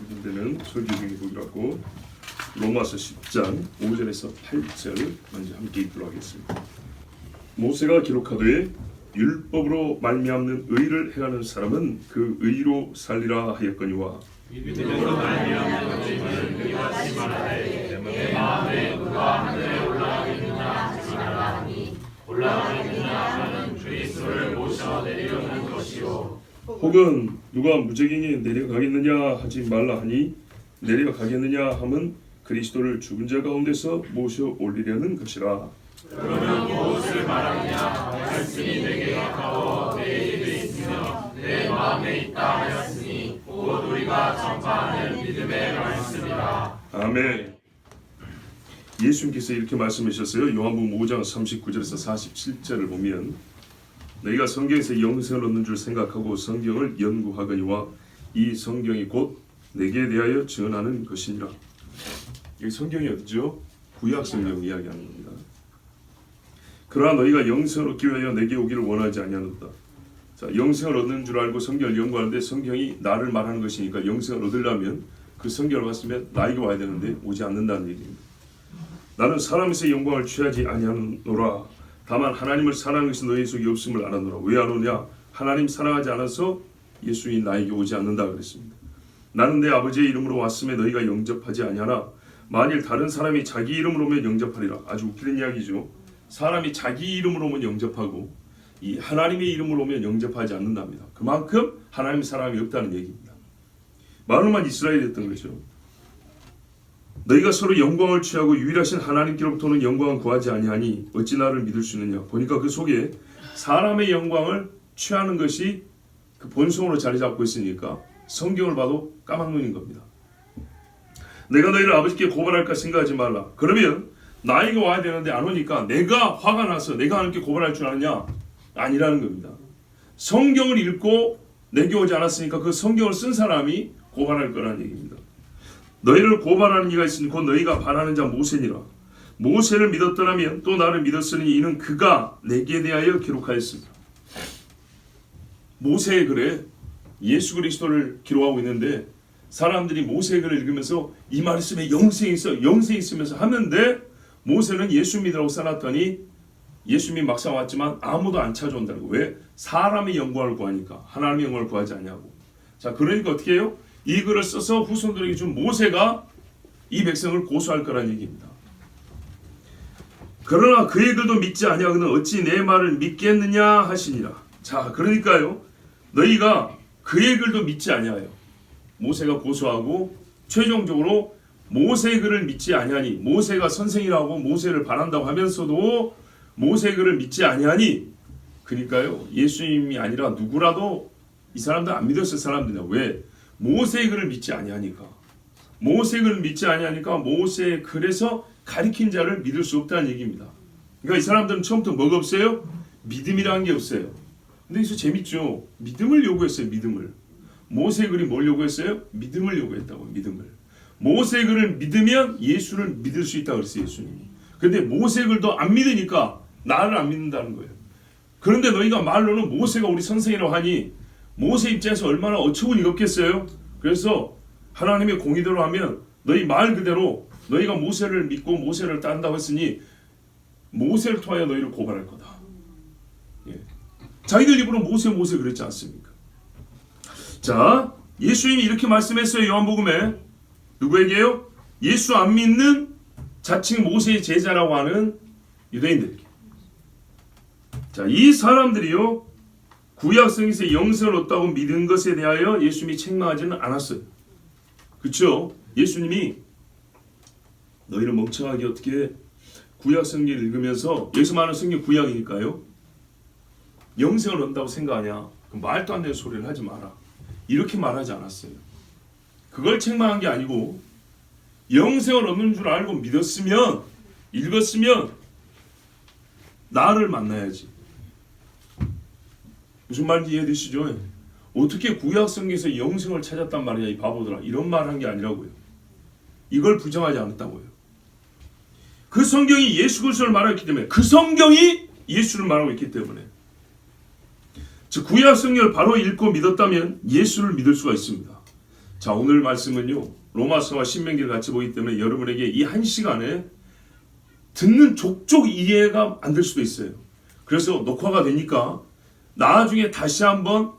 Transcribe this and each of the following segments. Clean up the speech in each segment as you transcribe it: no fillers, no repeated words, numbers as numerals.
이런 데는 설교 중에 보기라고 로마서 10장 5절에서 8절 먼저 함께 읽도록 하겠습니다. 모세가 기록하되 율법으로 말미암는 의를 행하는 사람은 그 의로 살리라 하였거니와 믿음으로 말미암는 의는 이같이 말하되 내 마음에 누가 하늘에 올라가겠느냐 하지 말라 하니 올라가겠느냐 하는 그리스도를 모셔 내려오는 것이요 혹은 누가 무적행에 내려가겠느냐 하지 말라 하니 내려가겠느냐 함은 그리스도를 죽은 자 가운데서 모셔 올리려는 것이라. 그러면 무엇을 말하느냐 말씀이 내게 가까워 내 입에 있으며 내 마음에 있다 하였으니 곧 우리가 전파하는 믿음의 말씀이라. 아멘. 예수님께서 이렇게 말씀하셨어요. 요한복음 5장 39절에서 47절을 보면 너희가 성경에서 영생을 얻는 줄 생각하고 성경을 연구하거니와 이 성경이 곧 내게 대하여 증언하는 것이니라. 이 성경이 어디죠? 구약 성경 이야기하는 겁니다. 그러나 너희가 영생을 얻기 위하여 내게 오기를 원하지 아니하노라. 자, 영생을 얻는 줄 알고 성경을 연구하는데 성경이 나를 말하는 것이니까 영생을 얻으려면 그 성경을 봤으면 나에게 와야 되는데 오지 않는다는 얘기입니다. 나는 사람에서 영광을 취하지 아니하노라. 다만 하나님을 사랑하는 것이 너희 속에 없음을 알았노라. 왜 안 오냐? 하나님 사랑하지 않아서 예수님이 나에게 오지 않는다 그랬습니다. 나는 내 아버지의 이름으로 왔음에 너희가 영접하지 아니하나 만일 다른 사람이 자기 이름으로 오면 영접하리라. 아주 웃기는 이야기죠. 사람이 자기 이름으로 오면 영접하고 이 하나님의 이름으로 오면 영접하지 않는답니다. 그만큼 하나님의 사랑이 없다는 얘기입니다. 마음만 이스라엘이었던 거죠. 너희가 서로 영광을 취하고 유일하신 하나님께로부터는 영광을 구하지 아니하니 어찌 나를 믿을 수 있느냐. 보니까 그 속에 사람의 영광을 취하는 것이 그 본성으로 자리 잡고 있으니까 성경을 봐도 까막눈인 겁니다. 내가 너희를 아버지께 고발할까 생각하지 말라. 그러면 나에게 와야 되는데 안 오니까 내가 화가 나서 내가 하나님께 고발할 줄 아느냐? 아니라는 겁니다. 성경을 읽고 내게 오지 않았으니까 그 성경을 쓴 사람이 고발할 거라는 얘기입니다. 너희를 고발하는 이가 있으니 곧 너희가 반하는 자 모세니라. 모세를 믿었더라면 또 나를 믿었으니 이는 그가 내게 대하여 기록하였습니다. 모세의 글에 예수 그리스도를 기록하고 있는데 사람들이 모세의 글을 읽으면서 이 말씀에 영생이 있어, 영생이 있으면서 하는데 모세는 예수 믿으라고 써놨더니 예수님이 막상 왔지만 아무도 안 찾아온다는 거예요. 왜? 사람의 영광을 구하니까. 하나님의 영광을 구하지 않냐고. 자, 그러니까 어떻게 해요? 이 글을 써서 후손들에게 준 모세가 이 백성을 고소할 거란 얘기입니다. 그러나 그의 글도 믿지 아니하거든 어찌 내 말을 믿겠느냐 하시니라. 자, 그러니까요. 너희가 그의 글도 믿지 아니하여. 모세가 고소하고 최종적으로 모세의 글을 믿지 아니하니 모세가 선생이라고 모세를 바란다고 하면서도 모세의 글을 믿지 아니하니 그러니까요. 예수님이 아니라 누구라도 이 사람들 안 믿었을 사람들이야. 왜? 모세의 글을 믿지 아니하니까. 모세의 글을 믿지 아니하니까 모세의 글에서 가리킨 자를 믿을 수 없다는 얘기입니다. 그러니까 이 사람들은 처음부터 뭐가 없어요? 믿음이라는 게 없어요. 근데 여기서 재밌죠. 믿음을 요구했어요. 믿음을. 모세의 글이 뭘 요구했어요? 믿음을 요구했다고. 믿음을. 모세의 글을 믿으면 예수를 믿을 수 있다고 그랬어요. 예수님이. 근데 모세의 글도 안 믿으니까 나를 안 믿는다는 거예요. 그런데 너희가 말로는 모세가 우리 선생이라고 하니 모세 입장에서 얼마나 어처구니가 없겠어요? 그래서 하나님의 공의대로 하면 너희 말 그대로 너희가 모세를 믿고 모세를 따른다고 했으니 모세를 통하여 너희를 고발할 거다. 예. 자기들 입으로 모세 그랬지 않습니까? 자, 예수님이 이렇게 말씀했어요. 요한복음에. 누구에게요? 예수 안 믿는 자칭 모세의 제자라고 하는 유대인들에게. 자, 이 사람들이요. 구약성에서 영생을 얻다고 믿은 것에 대하여 예수님이 책망하지는 않았어요. 그렇죠? 예수님이 너희를 멍청하게 어떻게 구약성경을 읽으면서 여기서 말하는 성경 구약이니까요. 영생을 얻는다고 생각하냐? 말도 안 되는 소리를 하지 마라. 이렇게 말하지 않았어요. 그걸 책망한 게 아니고 영생을 얻는 줄 알고 믿었으면 읽었으면 나를 만나야지. 무슨 말인지 이해되시죠? 어떻게 구약성경에서 영생을 찾았단 말이냐 이 바보들아. 이런 말 한 게 아니라고요. 이걸 부정하지 않았다고요. 그 성경이 예수 그리스도를 말하고 있기 때문에 그 성경이 예수를 말하고 있기 때문에 즉 구약 성경을 바로 읽고 믿었다면 예수를 믿을 수가 있습니다. 자, 오늘 말씀은요, 로마서와 신명기를 같이 보기 때문에 여러분에게 이 한 시간에 듣는 족족 이해가 안 될 수도 있어요. 그래서 녹화가 되니까 나중에 다시 한번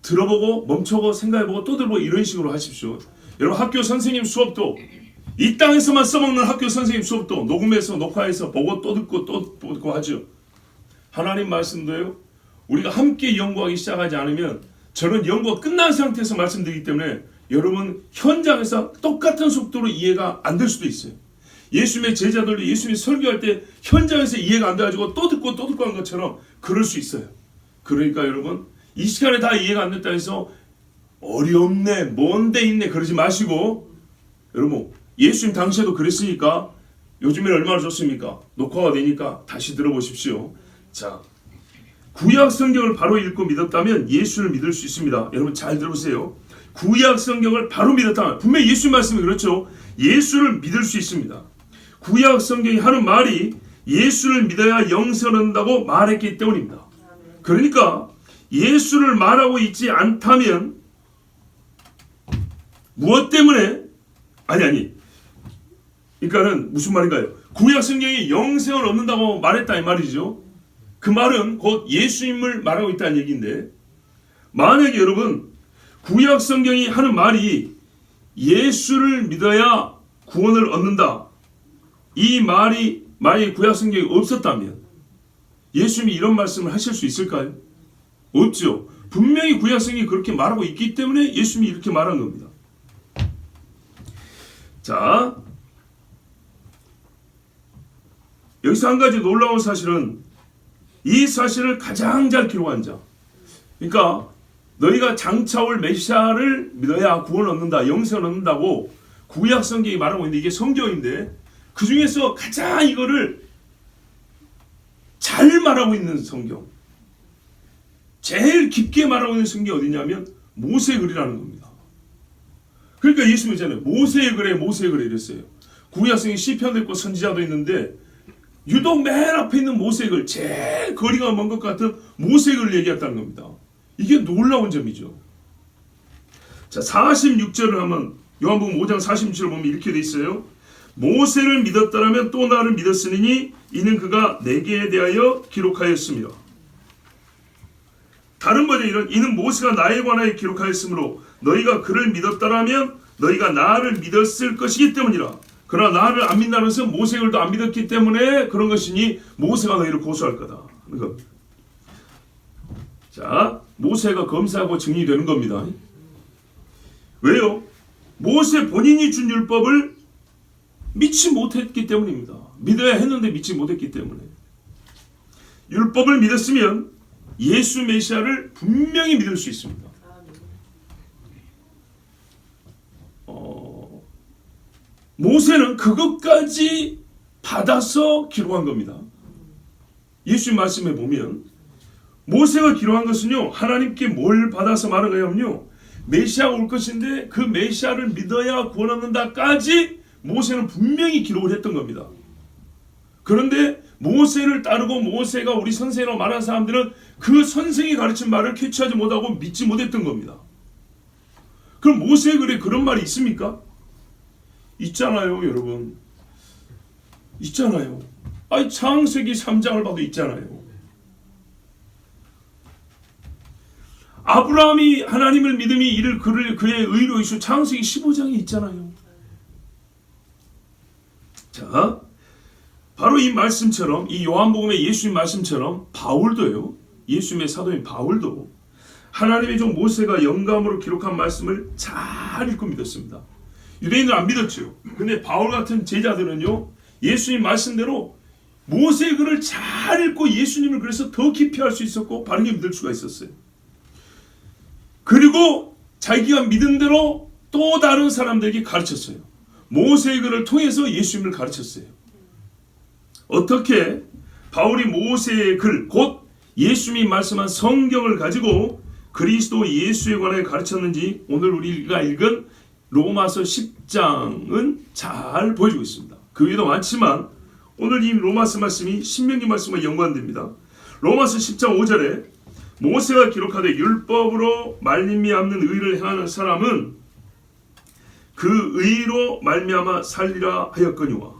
들어보고 멈춰보고 생각해보고 또 들어보고 이런 식으로 하십시오. 여러분, 학교 선생님 수업도 이 땅에서만 써먹는 학교 선생님 수업도 녹음해서 녹화해서 보고 또 듣고 또 듣고 하죠. 하나님 말씀도요, 우리가 함께 연구하기 시작하지 않으면 저는 연구가 끝난 상태에서 말씀드리기 때문에 여러분 현장에서 똑같은 속도로 이해가 안 될 수도 있어요. 예수님의 제자들도 예수님이 설교할 때 현장에서 이해가 안 돼가지고 또 듣고 한 것처럼 그럴 수 있어요. 그러니까 여러분, 이 시간에 다 이해가 안 됐다 해서 어렵네, 뭔데 있네 그러지 마시고, 여러분 예수님 당시에도 그랬으니까 요즘에는 얼마나 좋습니까? 녹화가 되니까 다시 들어보십시오. 자, 구약 성경을 바로 읽고 믿었다면 예수를 믿을 수 있습니다. 여러분 잘 들어보세요. 구약 성경을 바로 믿었다면, 분명히 예수님 말씀이 그렇죠. 예수를 믿을 수 있습니다. 구약 성경이 하는 말이 예수를 믿어야 영생을 얻는다고 말했기 때문입니다. 그러니까 예수를 말하고 있지 않다면 무엇 때문에 그러니까는 무슨 말인가요? 구약 성경이 영생을 얻는다고 말했다 이 말이죠. 그 말은 곧 예수님을 말하고 있다는 얘기인데, 만약에 여러분 구약 성경이 하는 말이 예수를 믿어야 구원을 얻는다, 이 말이 만약에 구약 성경이 없었다면 예수님이 이런 말씀을 하실 수 있을까요? 없죠. 분명히 구약 성경이 그렇게 말하고 있기 때문에 예수님이 이렇게 말한 겁니다. 자, 여기서 한 가지 놀라운 사실은, 이 사실을 가장 잘 기록한 자, 그러니까 너희가 장차 올 메시아를 믿어야 구원을 얻는다, 영생을 얻는다고 구약 성경이 말하고 있는데, 이게 성경인데 그 중에서 가장 이거를 잘 말하고 있는 성경, 제일 깊게 말하고 있는 성경이 어디냐면 모세글이라는 겁니다. 그러니까 예수님이 있잖아요. 모세의 글에 이랬어요. 구약 성경에 시편도 있고 선지자도 있는데 유독 맨 앞에 있는 모세글, 제일 거리가 먼 것 같은 모세글을 얘기했다는 겁니다. 이게 놀라운 점이죠. 자, 46절을 한번, 요한복음 5장 46절을 보면 이렇게 돼 있어요. 모세를 믿었다라면 또 나를 믿었으니 이는 그가 내게 대하여 기록하였습니다. 다른 버전은 이는 모세가 나에 관하여 기록하였으므로 너희가 그를 믿었다라면 너희가 나를 믿었을 것이기 때문이라. 그러나 나를 안 믿는다는 것은 모세글도 안 믿었기 때문에 그런 것이니 모세가 너희를 고소할 거다. 자, 모세가 검사하고 증인되는 겁니다. 왜요? 모세 본인이 준 율법을 믿지 못했기 때문입니다. 믿어야 했는데 믿지 못했기 때문에. 율법을 믿었으면 예수 메시아를 분명히 믿을 수 있습니다. 모세는 그것까지 받아서 기록한 겁니다. 예수님 말씀에 보면 모세가 기록한 것은요, 하나님께 뭘 받아서 말한 거냐면요, 메시아가 올 것인데 그 메시아를 믿어야 구원 얻는다까지 모세는 분명히 기록을 했던 겁니다. 그런데 모세를 따르고 모세가 우리 선생이라고 말한 사람들은 그 선생이 가르친 말을 캐치하지 못하고 믿지 못했던 겁니다. 그럼 모세의 글에 그런 말이 있습니까? 있잖아요, 여러분. 있잖아요. 창세기 3장을 봐도 있잖아요. 아브라함이 하나님을 믿음이 이를 그의 의로 이슈 창세기 15장에 있잖아요. 자, 바로 이 말씀처럼, 이 요한복음의 예수님 말씀처럼 바울도요, 예수님의 사도인 바울도 하나님의 종 모세가 영감으로 기록한 말씀을 잘 읽고 믿었습니다. 유대인들은 안 믿었죠. 근데 바울 같은 제자들은요, 예수님 말씀대로 모세의 글을 잘 읽고 예수님을 그래서 더 깊이 알 수 있었고 바르게 믿을 수가 있었어요. 그리고 자기가 믿은 대로 또 다른 사람들에게 가르쳤어요. 모세의 글을 통해서 예수님을 가르쳤어요. 어떻게 바울이 모세의 글, 곧 예수님이 말씀한 성경을 가지고 그리스도 예수에 관하여 가르쳤는지 오늘 우리가 읽은 로마서 10장은 잘 보여주고 있습니다. 그 외에도 많지만 오늘 이 로마서 말씀이 신명기 말씀과 연관됩니다. 로마서 10장 5절에 모세가 기록하되 율법으로 말미암는 의를 행하는 사람은 그 의로 말미암아 살리라 하였거니와.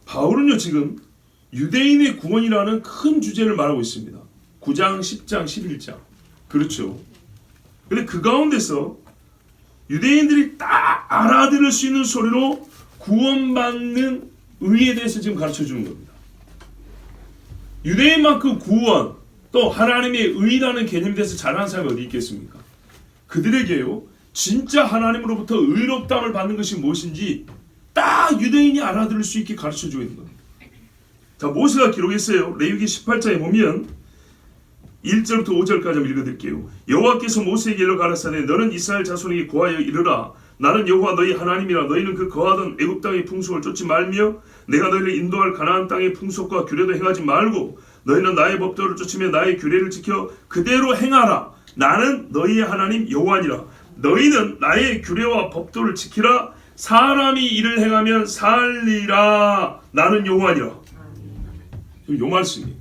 바울은요 지금 유대인의 구원이라는 큰 주제를 말하고 있습니다. 9장, 10장, 11장. 그렇죠. 근데 그 가운데서 유대인들이 딱 알아들을 수 있는 소리로 구원받는 의에 대해서 지금 가르쳐 주는 겁니다. 유대인만큼 구원, 또 하나님의 의라는 개념에 대해서 잘 아는 사람이 어디 있겠습니까? 그들에게요 진짜 하나님으로부터 의롭다함을 받는 것이 무엇인지 딱 유대인이 알아들을 수 있게 가르쳐 주고 있는 겁니다. 자, 모세가 기록했어요. 레위기 18장에 보면 1절부터 5절까지 한번 읽어드릴게요. 여호와께서 모세에게 일러 가라사대 너는 이스라엘 자손에게 고하여 이르라. 나는 여호와 너희 하나님이라. 너희는 그 거하던 애굽 땅의 풍속을 쫓지 말며 내가 너희를 인도할 가나안 땅의 풍속과 규례도 행하지 말고 너희는 나의 법도를 쫓으며 나의 규례를 지켜 그대로 행하라. 나는 너희의 하나님 여호와니라. 너희는 나의 규례와 법도를 지키라. 사람이 이를 행하면 살리라. 나는 여호와니라. 요 말씀이에요.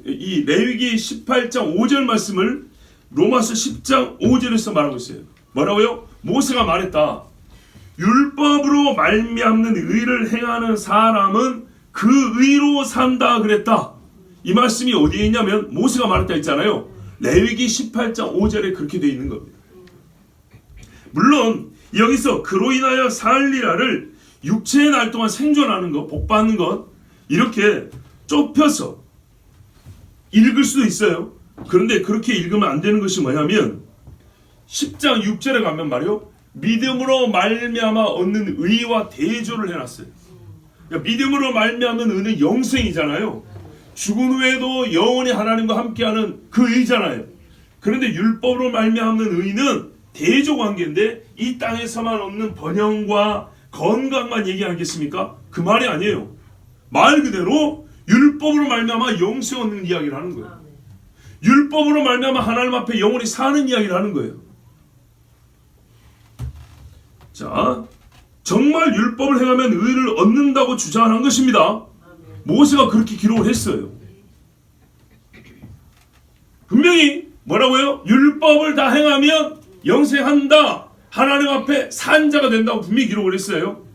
이 레위기 18장 5절 말씀을 로마서 10장 5절에서 말하고 있어요. 뭐라고요? 모세가 말했다. 율법으로 말미암는 의를 행하는 사람은 그 의로 산다 그랬다. 이 말씀이 어디에 있냐면 모세가 말했다 했잖아요. 레위기 18장 5절에 그렇게 되어 있는 겁니다. 물론 여기서 그로 인하여 살리라를 육체의 날 동안 생존하는 것, 복받는 것 이렇게 좁혀서 읽을 수도 있어요. 그런데 그렇게 읽으면 안 되는 것이 뭐냐면 10장 6절에 가면 말이요 믿음으로 말미암아 얻는 의와 대조를 해놨어요. 그러니까 믿음으로 말미암는 의는 영생이잖아요. 죽은 후에도 영원히 하나님과 함께하는 그 의잖아요. 그런데 율법으로 말미암는 의는 대조관계인데 이 땅에서만 얻는 번영과 건강만 얘기하겠습니까? 그 말이 아니에요. 말 그대로 율법으로 말미암아 영생 얻는 이야기를 하는 거예요. 율법으로 말미암아 하나님 앞에 영원히 사는 이야기를 하는 거예요. 자, 정말 율법을 행하면 의를 얻는다고 주장하는 것입니다. 모세가 그렇게 기록을 했어요. 분명히 뭐라고요? 율법을 다 행하면 영생한다. 하나님 앞에 산 자가 된다고 분명히 기록을 했어요.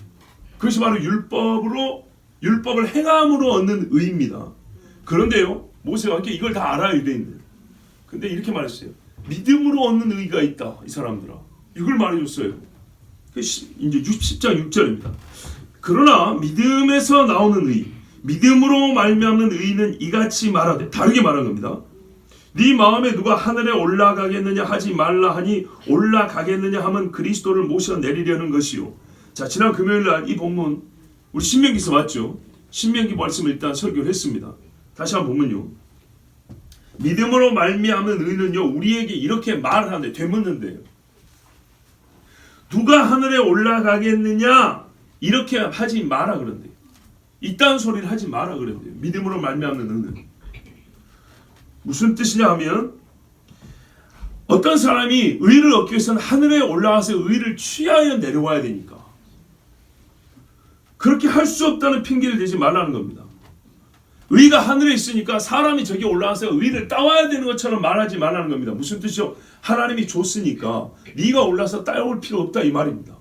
그것이 바로 율법을 행함으로 얻는 의입니다. 그런데요, 모세가 이걸 다 알아야 유대인들. 근데 이렇게 말했어요. 믿음으로 얻는 의가 있다. 이 사람들아. 이걸 말해줬어요. 이제 10장 6절입니다. 그러나 믿음에서 나오는 의, 믿음으로 말미암는 의는 이같이 말하되, 다르게 말한 겁니다. 네 마음에 누가 하늘에 올라가겠느냐 하지 말라 하니 올라가겠느냐 하면 그리스도를 모셔 내리려는 것이요. 자, 지난 금요일날 이 본문 우리 신명기에서 봤죠. 신명기 말씀을 일단 설교를 했습니다. 다시 한번 보면요. 믿음으로 말미암는 의는요 우리에게 이렇게 말하는데 되묻는데요. 누가 하늘에 올라가겠느냐 이렇게 하지 마라 그런데요. 이딴 소리를 하지 마라 그런데요. 믿음으로 말미암는 의는 무슨 뜻이냐 하면 어떤 사람이 의를 얻기 위해서는 하늘에 올라가서 의를 취하여 내려와야 되니까 그렇게 할 수 없다는 핑계를 대지 말라는 겁니다. 의가 하늘에 있으니까 사람이 저기 올라가서 의를 따와야 되는 것처럼 말하지 말라는 겁니다. 무슨 뜻이요? 하나님이 줬으니까 네가 올라서 따올 필요 없다 이 말입니다.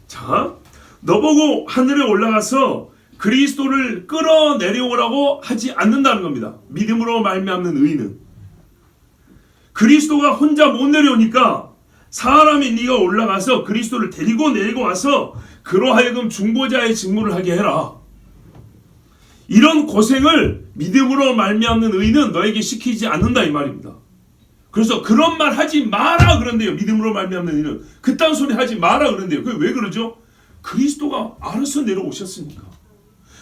자, 너보고 하늘에 올라가서 그리스도를 끌어내려오라고 하지 않는다는 겁니다. 믿음으로 말미암는 의는. 그리스도가 혼자 못 내려오니까 사람이 네가 올라가서 그리스도를 데리고 내리고 와서 그로 하여금 중보자의 직무를 하게 해라. 이런 고생을 믿음으로 말미암는 의는 너에게 시키지 않는다 이 말입니다. 그래서 그런 말 하지 마라 그런데요. 믿음으로 말미암는 의는 그딴 소리 하지 마라 그런데요. 그게 왜 그러죠? 그리스도가 알아서 내려오셨으니까.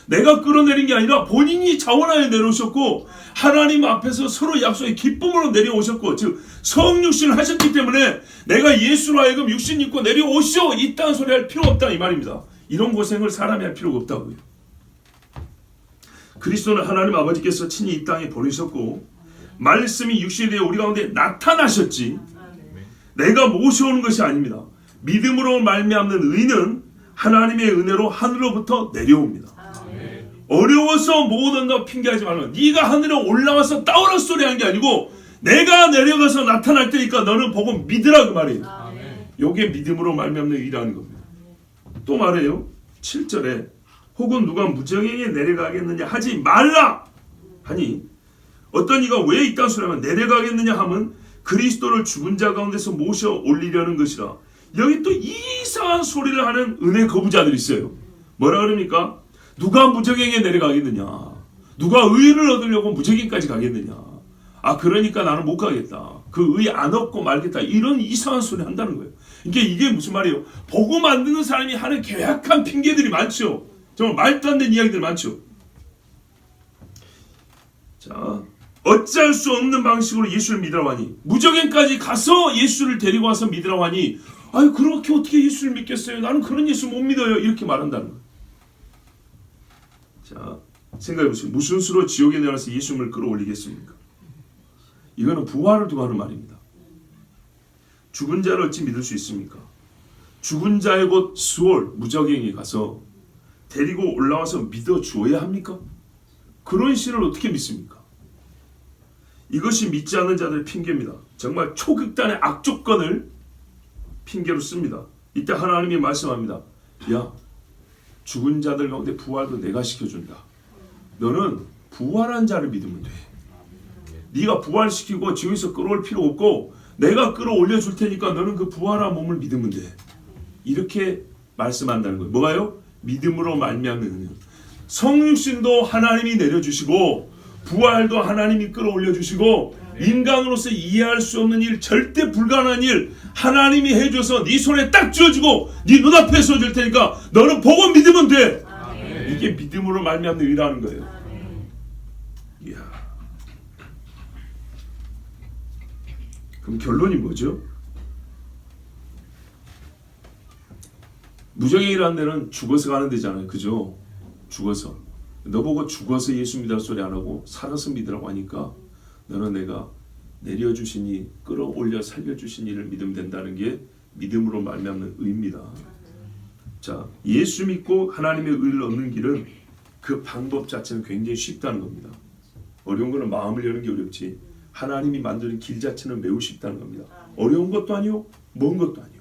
내가 끌어내린 게 아니라 본인이 자원하여 내려오셨고 하나님 앞에서 서로 약속의 기쁨으로 내려오셨고 즉 성육신을 하셨기 때문에 내가 예수로 하여금 육신 입고 내려오시오 이딴 소리 할 필요 없다 이 말입니다. 이런 고생을 사람이 할 필요가 없다고요. 그리스도는 하나님 아버지께서 친히 이 땅에 보내셨고 말씀이 육신이 되어 우리 가운데 나타나셨지 내가 모셔오는 것이 아닙니다. 믿음으로 말미암는 의는 하나님의 은혜로 하늘로부터 내려옵니다. 어려워서 못 온다고 핑계하지 말고 네가 하늘에 올라와서 따오라 소리 하는 게 아니고 내가 내려가서 나타날 테니까 너는 보고 믿으라 그 말이에요. 아멘. 요게 믿음으로 말미암는 의라는 겁니다. 또 말해요. 7절에 혹은 누가 무정행에 내려가겠느냐 하지 말라 하니 어떤 이가 왜 이딴 소리 하면 내려가겠느냐 하면 그리스도를 죽은 자 가운데서 모셔 올리려는 것이라. 여기 또 이상한 소리를 하는 은혜 거부자들이 있어요. 뭐라 그럽니까? 누가 무정행에 내려가겠느냐, 누가 의를 얻으려고 무정행까지 가겠느냐, 아 그러니까 나는 못 가겠다, 그 의 안 얻고 말겠다, 이런 이상한 소리 한다는 거예요. 이게 무슨 말이에요? 복음 안 듣는 사람이 하는 괴악한 핑계들이 많죠. 정말 말도 안 되는 이야기들 많죠. 자, 어찌할 수 없는 방식으로 예수를 믿으라고 하니, 무정행까지 가서 예수를 데리고 와서 믿으라고 하니, 아유 그렇게 어떻게 예수를 믿겠어요? 나는 그런 예수 못 믿어요. 이렇게 말한다는 거예요. 자, 생각해보세요. 무슨 수로 지옥에 내려서 예수님을 끌어올리겠습니까? 이거는 부활을 두고 하는 말입니다. 죽은 자를 어찌 믿을 수 있습니까? 죽은 자의 곳 스올 무정행에 가서 데리고 올라와서 믿어주어야 합니까? 그런 신을 어떻게 믿습니까? 이것이 믿지 않는 자들의 핑계입니다. 정말 초극단의 악조건을 핑계로 씁니다. 이때 하나님이 말씀합니다. 야, 죽은 자들 가운데 부활도 내가 시켜준다. 너는 부활한 자를 믿으면 돼. 네가 부활시키고 지옥에서 끌어올 필요 없고 내가 끌어올려 줄 테니까 너는 그 부활한 몸을 믿으면 돼. 이렇게 말씀한다는 거예요. 뭐가요? 믿음으로 말미암는 은혜. 성육신도 하나님이 내려주시고 부활도 하나님이 끌어올려 주시고 인간으로서 이해할 수 없는 일, 절대 불가능한 일 하나님이 해줘서 네 손에 딱 쥐어주고 네 눈앞에 쏘줄 테니까 너는 보고 믿으면 돼. 아멘. 이게 믿음으로 말미암는 의라는 거예요. 이야. 그럼 결론이 뭐죠? 무정행이라는 데는 죽어서 가는 데잖아요. 그죠? 죽어서. 너보고 죽어서 예수 믿을 소리 안 하고 살아서 믿으라고 하니까 너는 내가 내려주시니 끌어올려 살려주신 이를 믿으면 된다는 게 믿음으로 말미암는 의입니다. 자, 예수 믿고 하나님의 의를 얻는 길은 그 방법 자체는 굉장히 쉽다는 겁니다. 어려운 거는 마음을 여는 게 어렵지 하나님이 만드는 길 자체는 매우 쉽다는 겁니다. 어려운 것도 아니요 먼 것도 아니요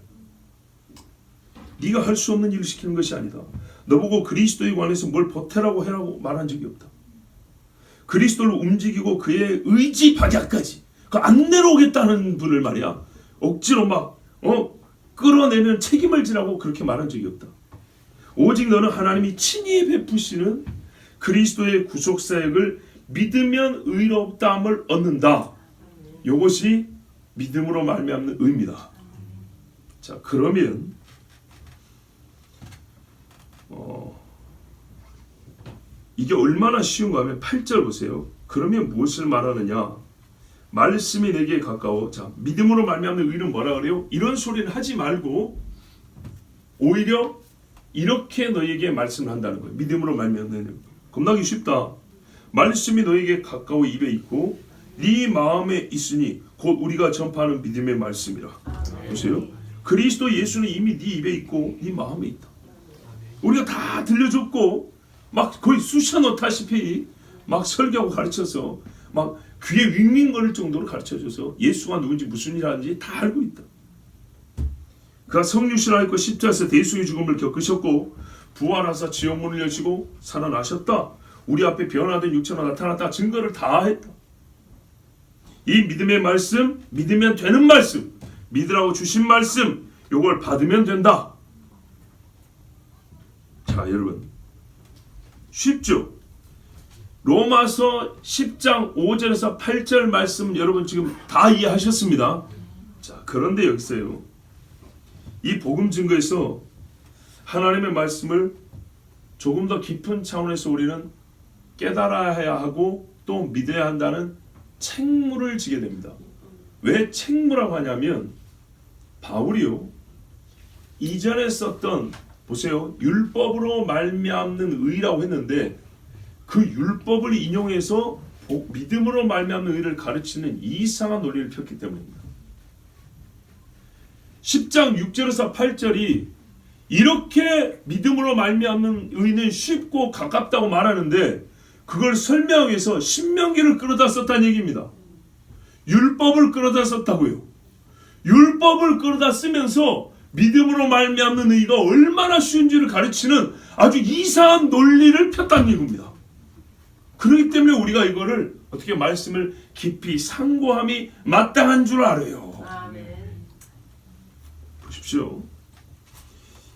네가 할 수 없는 일을 시키는 것이 아니다. 너보고 그리스도에 관해서 뭘 보태라고 해라고 말한 적이 없다. 그리스도를 움직이고 그의 의지 박약까지 그 안 내려오겠다는 분을 말이야 억지로 막 끌어내면 책임을 지라고 그렇게 말한 적이 없다. 오직 너는 하나님이 친히 베푸시는 그리스도의 구속사역을 믿으면 의롭다함을 얻는다. 이것이 믿음으로 말미암는 의입니다. 자, 그러면 이게 얼마나 쉬운가 하면 8절 보세요. 그러면 무엇을 말하느냐? 말씀이 내게 가까워. 자, 믿음으로 말미암는 의는 뭐라 그래요? 이런 소리는 하지 말고 오히려 이렇게 너에게 말씀을 한다는 거예요. 믿음으로 말미암는 의. 겁나기 쉽다. 말씀이 너에게 가까워 입에 있고 네 마음에 있으니 곧 우리가 전파하는 믿음의 말씀이라. 보세요. 그리스도 예수는 이미 네 입에 있고 네 마음에 있다. 우리가 다 들려줬고 막 거의 쑤셔 넣다시피 막 설교하고 가르쳐서 막 귀에 윙윙거릴 정도로 가르쳐줘서 예수가 누군지 무슨 일 하는지 다 알고 있다. 그가 성육신을 입고 십자가에서 대수의 죽음을 겪으셨고 부활하사 지옥 문을 여시고 살아나셨다. 우리 앞에 변화된 육체로 나타났다. 증거를 다 했다. 이 믿음의 말씀, 믿으면 되는 말씀, 믿으라고 주신 말씀, 요걸 받으면 된다. 자, 여러분 쉽죠? 로마서 10장 5절에서 8절 말씀 여러분 지금 다 이해하셨습니다. 자, 그런데 여기서요. 이 복음 증거에서 하나님의 말씀을 조금 더 깊은 차원에서 우리는 깨달아야 하고 또 믿어야 한다는 책무를 지게 됩니다. 왜 책무라고 하냐면 바울이요. 이전에 썼던 보세요. 율법으로 말미암는 의라고 했는데 그 율법을 인용해서 믿음으로 말미암는 의를 가르치는 이상한 논리를 폈기 때문입니다. 10장 6절에서 8절이 이렇게 믿음으로 말미암는 의는 쉽고 가깝다고 말하는데 그걸 설명하기 위해서 신명기를 끌어다 썼다는 얘기입니다. 율법을 끌어다 썼다고요. 율법을 끌어다 쓰면서 믿음으로 말미암는 의가 얼마나 쉬운지를 가르치는 아주 이상한 논리를 폈다는 얘기입니다. 그렇기 때문에 우리가 이거를 어떻게 말씀을 깊이 상고함이 마땅한 줄 알아요. 보십시오.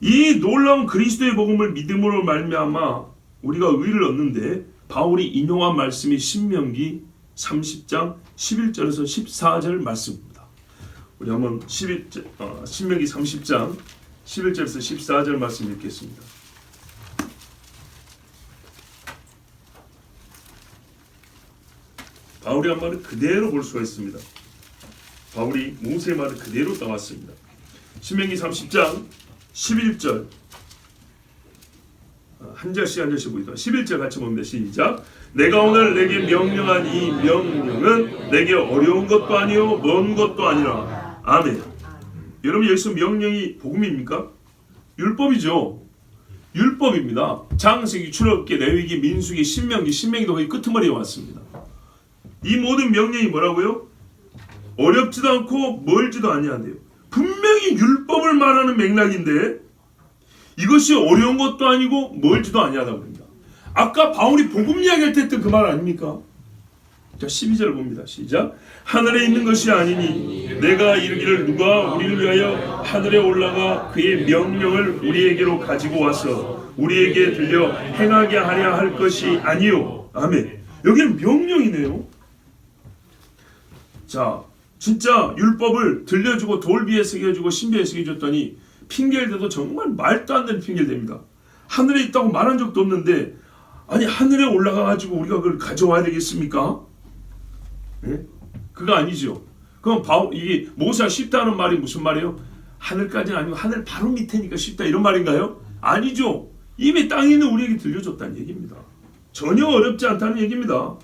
이 놀라운 그리스도의 복음을 믿음으로 말미암아 우리가 의를 얻는데 바울이 인용한 말씀이 신명기 30장 11절에서 14절 말씀입니다. 우리 한번 신명기 30장 11절에서 14절 말씀 읽겠습니다. 바울이 한 말을 그대로 볼 수가 있습니다. 바울이 모세의 말을 그대로 따왔습니다. 신명기 30장 11절 한 절씩 보이다. 11절 같이 봅니다. 시작. 내가 오늘 내게 명령한 이 명령은 내게 어려운 것도 아니요 먼 것도 아니라. 아멘. 여러분 여기서 명령이 복음입니까? 율법이죠. 율법입니다. 창세기, 출애굽기, 레위기, 민수기, 신명기도 거의 끄트머리에 왔습니다. 이 모든 명령이 뭐라고요? 어렵지도 않고 멀지도 아니한데요. 분명히 율법을 말하는 맥락인데 이것이 어려운 것도 아니고 멀지도 아니하다고 합니다. 아까 바울이 복음 이야기할 때 했던 그 말 아닙니까? 자, 12절 봅니다. 시작. 하늘에 있는 것이 아니니 내가 이르기를 누가 우리를 위하여 하늘에 올라가 그의 명령을 우리에게로 가지고 와서 우리에게 들려 행하게 하려 할 것이 아니요. 아멘. 여기는 명령이네요. 자, 진짜 율법을 들려주고 돌비에 새겨주고 신비에 새겨줬더니 핑계를 대도 정말 말도 안 되는 핑계를 댑니다. 하늘에 있다고 말한 적도 없는데 아니 하늘에 올라가가지고 우리가 그걸 가져와야 되겠습니까? 예? 그거 아니죠. 그럼 이게 모세가 쉽다는 말이 무슨 말이에요? 하늘까지는 아니고 하늘 바로 밑에니까 쉽다 이런 말인가요? 아니죠. 이미 땅에 있는 우리에게 들려줬다는 얘기입니다. 전혀 어렵지 않다는 얘기입니다.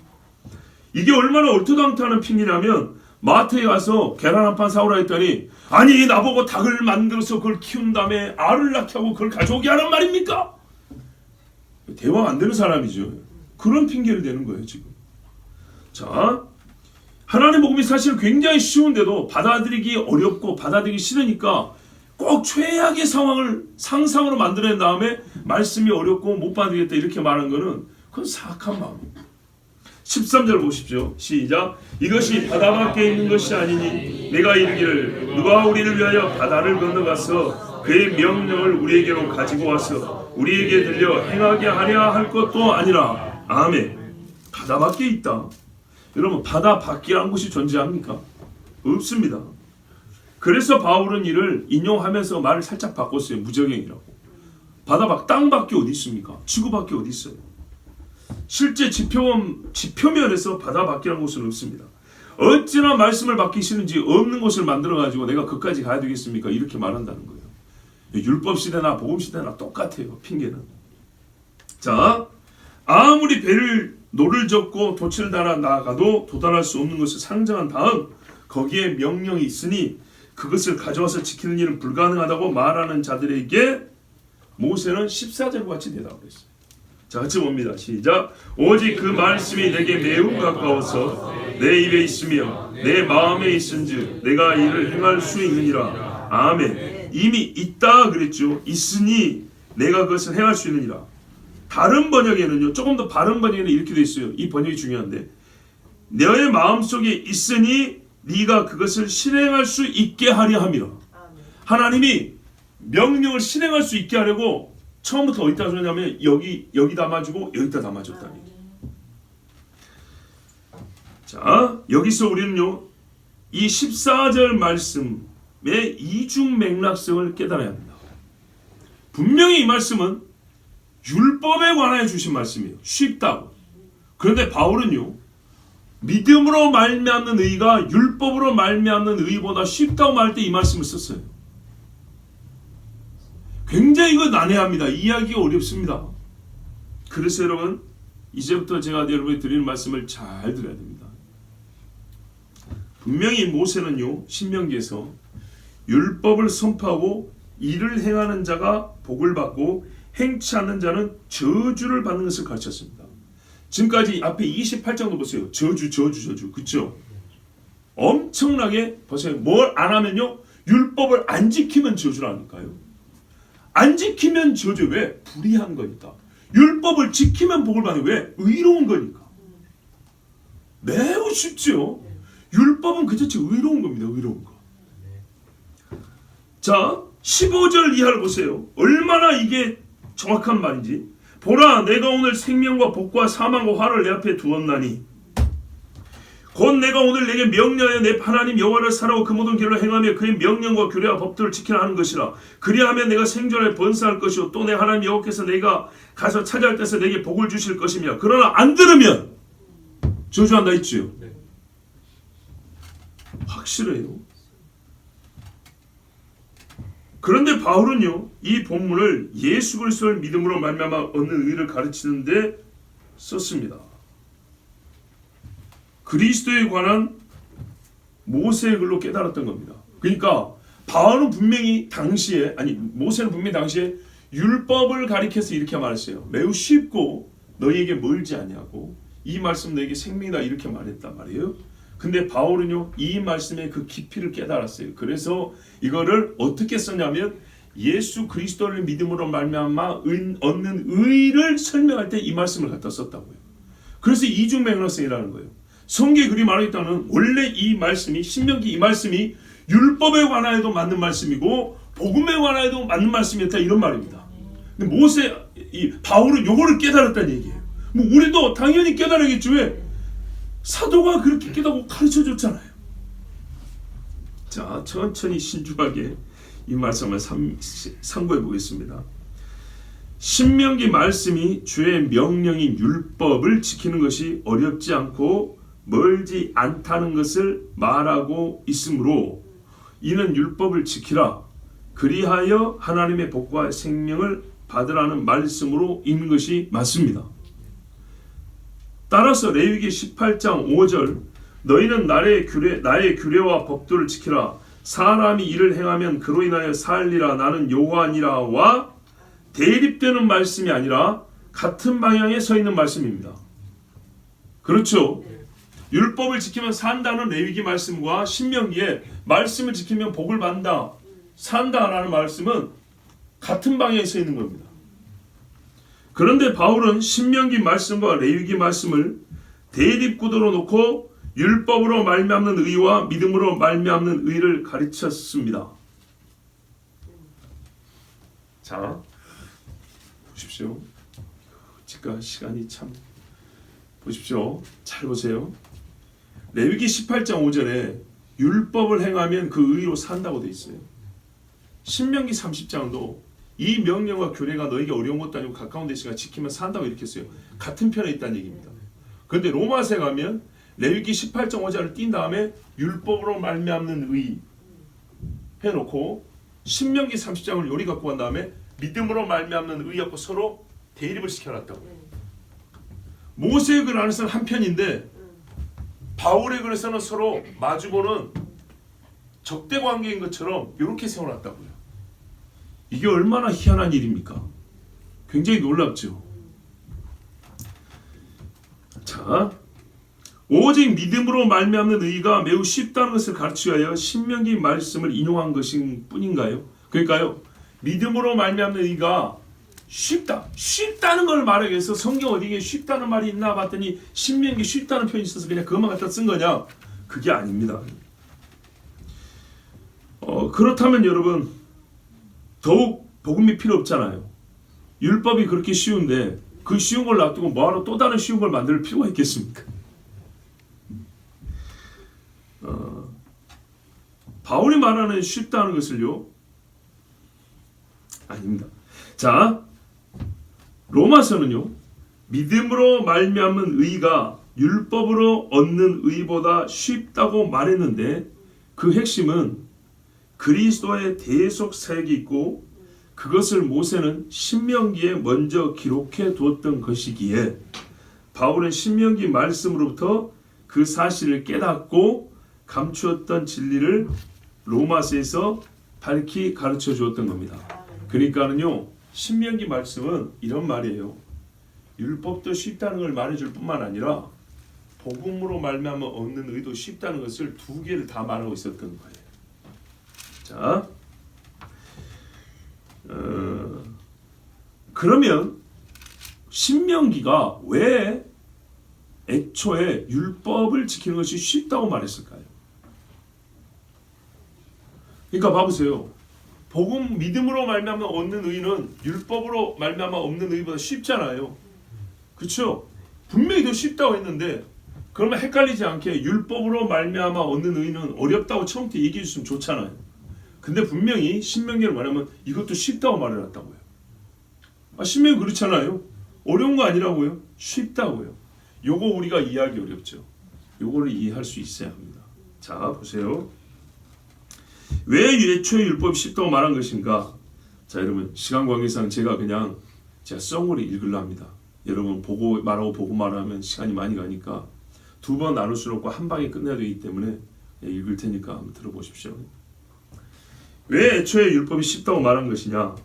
이게 얼마나 얼토당토하는 핑계냐면 마트에 가서 계란 한 판 사오라 했더니 아니 나보고 닭을 만들어서 그걸 키운 다음에 알을 낳게 하고 그걸 가져오게 하란 말입니까? 대화가 안 되는 사람이죠. 그런 핑계를 대는 거예요 지금. 자, 하나님의 복음이 사실 굉장히 쉬운데도 받아들이기 어렵고 받아들이기 싫으니까 꼭 최악의 상황을 상상으로 만들어낸 다음에 말씀이 어렵고 못 받아들이겠다 이렇게 말한 거는 그건 사악한 마음입니다. 13절 보십시오. 시작. 이것이 바다 밖에 있는 것이 아니니 내가 이르기를 누가 우리를 위하여 바다를 건너가서 그의 명령을 우리에게로 가지고 와서 우리에게 들려 행하게 하려 할 것도 아니라. 아멘. 바다 밖에 있다. 여러분 바다 밖이라는 곳이 존재합니까? 없습니다. 그래서 바울은 이를 인용하면서 말을 살짝 바꿨어요. 무적행이라고. 바다 밖, 땅 밖에 어디 있습니까? 지구 밖에 어디 있어요? 실제 지표면에서 바다 밖이라는 곳은 없습니다. 어찌나 말씀을 받기 싫은지 없는 곳을 만들어가지고 내가 그까지 가야 되겠습니까? 이렇게 말한다는 거예요. 율법 시대나 복음 시대나 똑같아요. 핑계는. 자, 아무리 노를 젓고 돛을 달아 나아가도 도달할 수 없는 것을 상정한 다음 거기에 명령이 있으니 그것을 가져와서 지키는 일은 불가능하다고 말하는 자들에게 모세는 14절과 같이 대답을 했어요. 자, 같이 봅니다. 시작. 오직 그 말씀이 내게 매우 가까워서 내 입에 있으며 내 마음에 있은즉 내가 이를 행할 수 있느니라. 아멘. 이미 있다 그랬죠. 있으니 내가 그것을 행할 수 있느니라. 다른 번역에는요. 조금 더 바른 번역에는 이렇게 돼 있어요. 이 번역이 중요한데 너의 마음속에 있으니 네가 그것을 실행할 수 있게 하려 함이라. 하나님이 명령을 실행할 수 있게 하려고 처음부터 어디다 줬냐면 여기 담아주고 여기다 담아줬다니. 자, 여기서 우리는요 이 14절 말씀의 이중 맥락성을 깨달아야 합니다. 분명히 이 말씀은 율법에 관하여 주신 말씀이에요. 쉽다고. 그런데 바울은요 믿음으로 말미암는 의가 율법으로 말미암는 의보다 쉽다고 말할 때 이 말씀을 썼어요. 굉장히 이거 난해합니다. 이해하기가 어렵습니다. 그래서 여러분 이제부터 제가 여러분이 드리는 말씀을 잘 들어야 됩니다. 분명히 모세는요 신명기에서 율법을 선포하고 이를 행하는 자가 복을 받고 행치 않는 자는 저주를 받는 것을 가르쳤습니다. 지금까지 앞에 28장도 보세요. 저주 그렇죠? 엄청나게 보세요. 뭘 안 하면요, 율법을 안 지키면 저주라니까요. 안 지키면 저주. 왜? 불의한 거니까. 율법을 지키면 복을 받는. 왜? 의로운 거니까. 매우 쉽죠. 율법은 그 자체 의로운 겁니다. 의로운 거. 자, 15절 이하를 보세요. 얼마나 이게 정확한 말인지. 보라, 내가 오늘 생명과 복과 사망과 화를 내 앞에 두었나니 곧 내가 오늘 내게 명령하여 내 하나님 여호와를 사랑하고 그 모든 길로 행하며 그의 명령과 규례와 법도를 지키라 하는 것이라. 그리하면 내가 생존에 번성할 것이요 또 내 하나님 여호와께서 내가 가서 찾아올 때서 내게 복을 주실 것이며 그러나 안 들으면 저주한다 했지요. 확실해요. 그런데 바울은요, 이 본문을 예수 그리스도를 믿음으로 말미암아 얻는 의를 가르치는데 썼습니다. 그리스도에 관한 모세의 글로 깨달았던 겁니다. 그러니까 바울은 분명히 당시에, 모세는 분명히 당시에 율법을 가리켜서 이렇게 말했어요. 매우 쉽고 너희에게 멀지 아니하고 이 말씀 너희에게 생명이다 이렇게 말했단 말이에요. 근데 바울은요, 이 말씀의 그 깊이를 깨달았어요. 그래서 이거를 어떻게 썼냐면 예수 그리스도를 믿음으로 말미암아 얻는 의를 설명할 때 이 말씀을 갖다 썼다고요. 그래서 이중맥락성이라는 거예요. 성경에 그리 말하겠다는 원래 이 말씀이, 신명기 이 말씀이 율법에 관하여도 맞는 말씀이고 복음에 관하여도 맞는 말씀이었다 이런 말입니다. 근데 바울은 요거를 깨달았다는 얘기예요. 뭐 우리도 당연히 깨달아야겠죠. 왜? 사도가 그렇게 깨닫고 가르쳐줬잖아요. 자, 천천히 신중하게 이 말씀을 상고해 보겠습니다. 신명기 말씀이 주의 명령인 율법을 지키는 것이 어렵지 않고 멀지 않다는 것을 말하고 있으므로 이는 율법을 지키라 그리하여 하나님의 복과 생명을 받으라는 말씀으로 있는 것이 맞습니다. 따라서 레위기 18장 5절 너희는 나의 규례와 법도를 지키라 사람이 이를 행하면 그로 인하여 살리라 나는 여호와니라와 대립되는 말씀이 아니라 같은 방향에 서 있는 말씀입니다. 그렇죠? 율법을 지키면 산다는 레위기 말씀과 신명기에 말씀을 지키면 복을 받는다, 산다라는 말씀은 같은 방향에 서 있는 겁니다. 그런데 바울은 신명기 말씀과 레위기 말씀을 대립구도로 놓고 율법으로 말미암는 의와 믿음으로 말미암는 의를 가르쳤습니다. 자, 보십시오. 시간이 참, 보십시오. 잘 보세요. 레위기 18장 5절에 율법을 행하면 그 의로 산다고 되어 있어요. 신명기 30장도 이 명령과 규례가 너에게 어려운 것도 아니고 가까운 데 있으니까 지키면 산다고 이렇게 했어요. 같은 편에 있다는 얘기입니다. 그런데 로마서에 가면 레위기 18장 5절을 띈 다음에 율법으로 말미암는 의 해놓고 신명기 30장을 요리 갖고 간 다음에 믿음으로 말미암는 의 갖고 서로 대립을 시켜놨다고요. 모세의 글 안에서는 한 편인데 바울의 글에서는 서로 마주보는 적대 관계인 것처럼 이렇게 세워놨다고요. 이게 얼마나 희한한 일입니까? 굉장히 놀랍죠. 자, 오직 믿음으로 말미암는 의가 매우 쉽다는 것을 가르치기 위하여 신명기 말씀을 인용한 것인 뿐인가요? 그러니까요, 믿음으로 말미암는 의가 쉽다는 걸 말하기 위해서 성경 어디에 쉽다는 말이 있나 봤더니 신명기 쉽다는 표현이 있어서 그냥 그것만 갖다 쓴 거냐? 그게 아닙니다. 그렇다면 여러분 더욱 복음이 필요 없잖아요. 율법이 그렇게 쉬운데 그 쉬운 걸 놔두고 뭐하러 또 다른 쉬운 걸 만들 필요가 있겠습니까? 바울이 말하는 쉽다는 것을요, 아닙니다. 자, 로마서는요, 믿음으로 말미암는 의가 율법으로 얻는 의보다 쉽다고 말했는데 그 핵심은 그리스도의 대속 사역이 있고 그것을 모세는 신명기에 먼저 기록해 두었던 것이기에 바울은 신명기 말씀으로부터 그 사실을 깨닫고 감추었던 진리를 로마서에서 밝히 가르쳐 주었던 겁니다. 그러니까는요, 신명기 말씀은 이런 말이에요. 율법도 쉽다는 걸 말해줄 뿐만 아니라 복음으로 말미암아 얻는 의도 쉽다는 것을 두 개를 다 말하고 있었던 거예요. 자, 그러면 신명기가 왜 애초에 율법을 지키는 것이 쉽다고 말했을까요? 그러니까 봐보세요. 복음 믿음으로 말미암아 얻는 의는 율법으로 말미암아 얻는 의보다 쉽잖아요. 그렇죠? 분명히 더 쉽다고 했는데 그러면 헷갈리지 않게 율법으로 말미암아 얻는 의는 어렵다고 처음부터 얘기해 줬으면 좋잖아요. 근데 분명히 신명기를 말하면 이것도 쉽다고 말해놨다고요. 신명기 그렇잖아요. 어려운 거 아니라고요. 쉽다고요. 요거 우리가 이해하기 어렵죠. 요거를 이해할 수 있어야 합니다. 자, 보세요. 왜 애초에 율법이 쉽다고 말한 것인가? 자, 여러분 시간 관계상 제가 썽으로 읽으려 합니다. 여러분 보고 말하면 시간이 많이 가니까 두 번 나눌 수 없고 한 방에 끝내야 되기 때문에 읽을 테니까 한번 들어보십시오. 왜 애초에 율법이 쉽다고 말한 것이냐?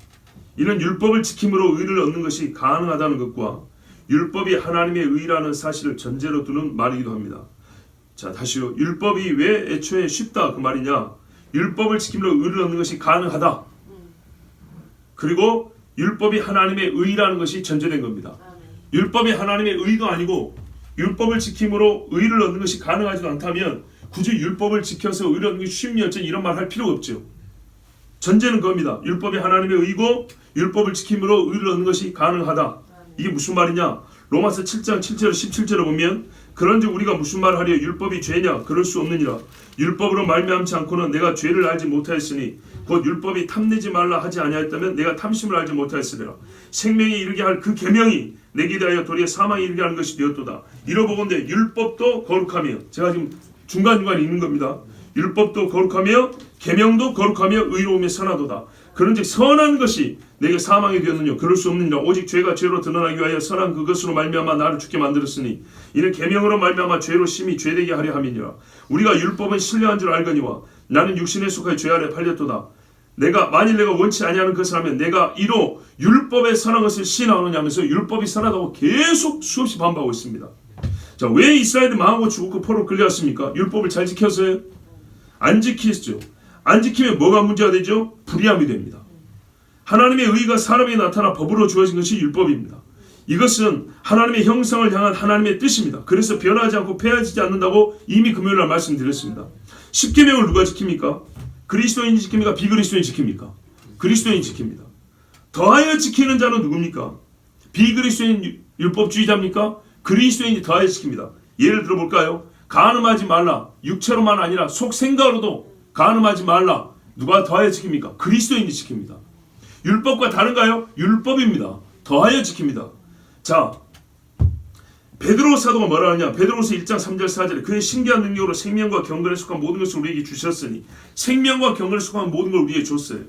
이는 율법을 지킴으로 의를 얻는 것이 가능하다는 것과 율법이 하나님의 의라는 사실을 전제로 두는 말이기도 합니다. 자, 다시요. 율법이 왜 애초에 쉽다 그 말이냐? 율법을 지킴으로 의를 얻는 것이 가능하다. 그리고 율법이 하나님의 의라는 것이 전제된 겁니다. 율법이 하나님의 의도 아니고 율법을 지킴으로 의를 얻는 것이 가능하지도 않다면 굳이 율법을 지켜서 의를 얻는 게 쉽냐 이런 말 할 필요가 없죠. 전제는 겁니다. 율법이 하나님의 의고 율법을 지킴으로 의를 얻는 것이 가능하다. 이게 무슨 말이냐? 로마서 7장 7절 17절을 보면 그런즉 우리가 무슨 말을 하려 율법이 죄냐? 그럴 수 없느니라. 율법으로 말미암지 않고는 내가 죄를 알지 못하였으니 곧 율법이 탐내지 말라 하지 아니하였다면 내가 탐심을 알지 못하였으리라. 생명에 이르게 할 그 계명이 내게 대하여 도리어 사망에 이르게 하는 것이 되었도다. 이러보건대 율법도 거룩하며, 제가 지금 중간중간 읽는 겁니다. 율법도 거룩하며 계명도 거룩하며 의로우며 선하도다. 그런즉 선한 것이 내게 사망이 되었느냐? 그럴 수 없느니라. 오직 죄가 죄로 드러나기 위하여 선한 그것으로 말미암아 나를 죽게 만들었으니 이는 계명으로 말미암아 죄로 심히 죄되게 하려 함이니라. 우리가 율법은 신뢰한 줄 알거니와 나는 육신에 속하여 죄 아래 팔렸도다. 만일 내가 원치 아니하는 것을 하면 내가 이로 율법의 선한 것을 시인하느냐 하면서 율법이 선하다고 계속 수없이 반박하고 있습니다. 자, 왜 이스라엘이 망하고 죽고 포로 끌려왔습니까? 율법을 잘 지켰어요? 안 지켰죠. 안 지키면 뭐가 문제가 되죠? 불의함이 됩니다. 하나님의 의가 사람에게 나타나 법으로 주어진 것이 율법입니다. 이것은 하나님의 형상을 향한 하나님의 뜻입니다. 그래서 변하지 않고 폐해지지 않는다고 이미 금요일날 말씀드렸습니다. 십계명을 누가 지킵니까? 그리스도인이 지킵니까? 비그리스도인이 지킵니까? 그리스도인이 지킵니다. 더하여 지키는 자는 누굽니까? 비그리스도인 율법주의자입니까? 그리스도인이 더하여 지킵니다. 예를 들어볼까요? 간음하지 말라. 육체로만 아니라 속 생각으로도 간음하지 말라. 누가 더하여 지킵니까? 그리스도인이 지킵니다. 율법과 다른가요? 율법입니다. 더하여 지킵니다. 자, 베드로 사도가 뭐라 하냐? 베드로서 1장 3절 4절에 그의 신기한 능력으로 생명과 경건에 속한 모든 것을 우리에게 주셨으니 생명과 경건에 속한 모든 걸 우리에게 줬어요.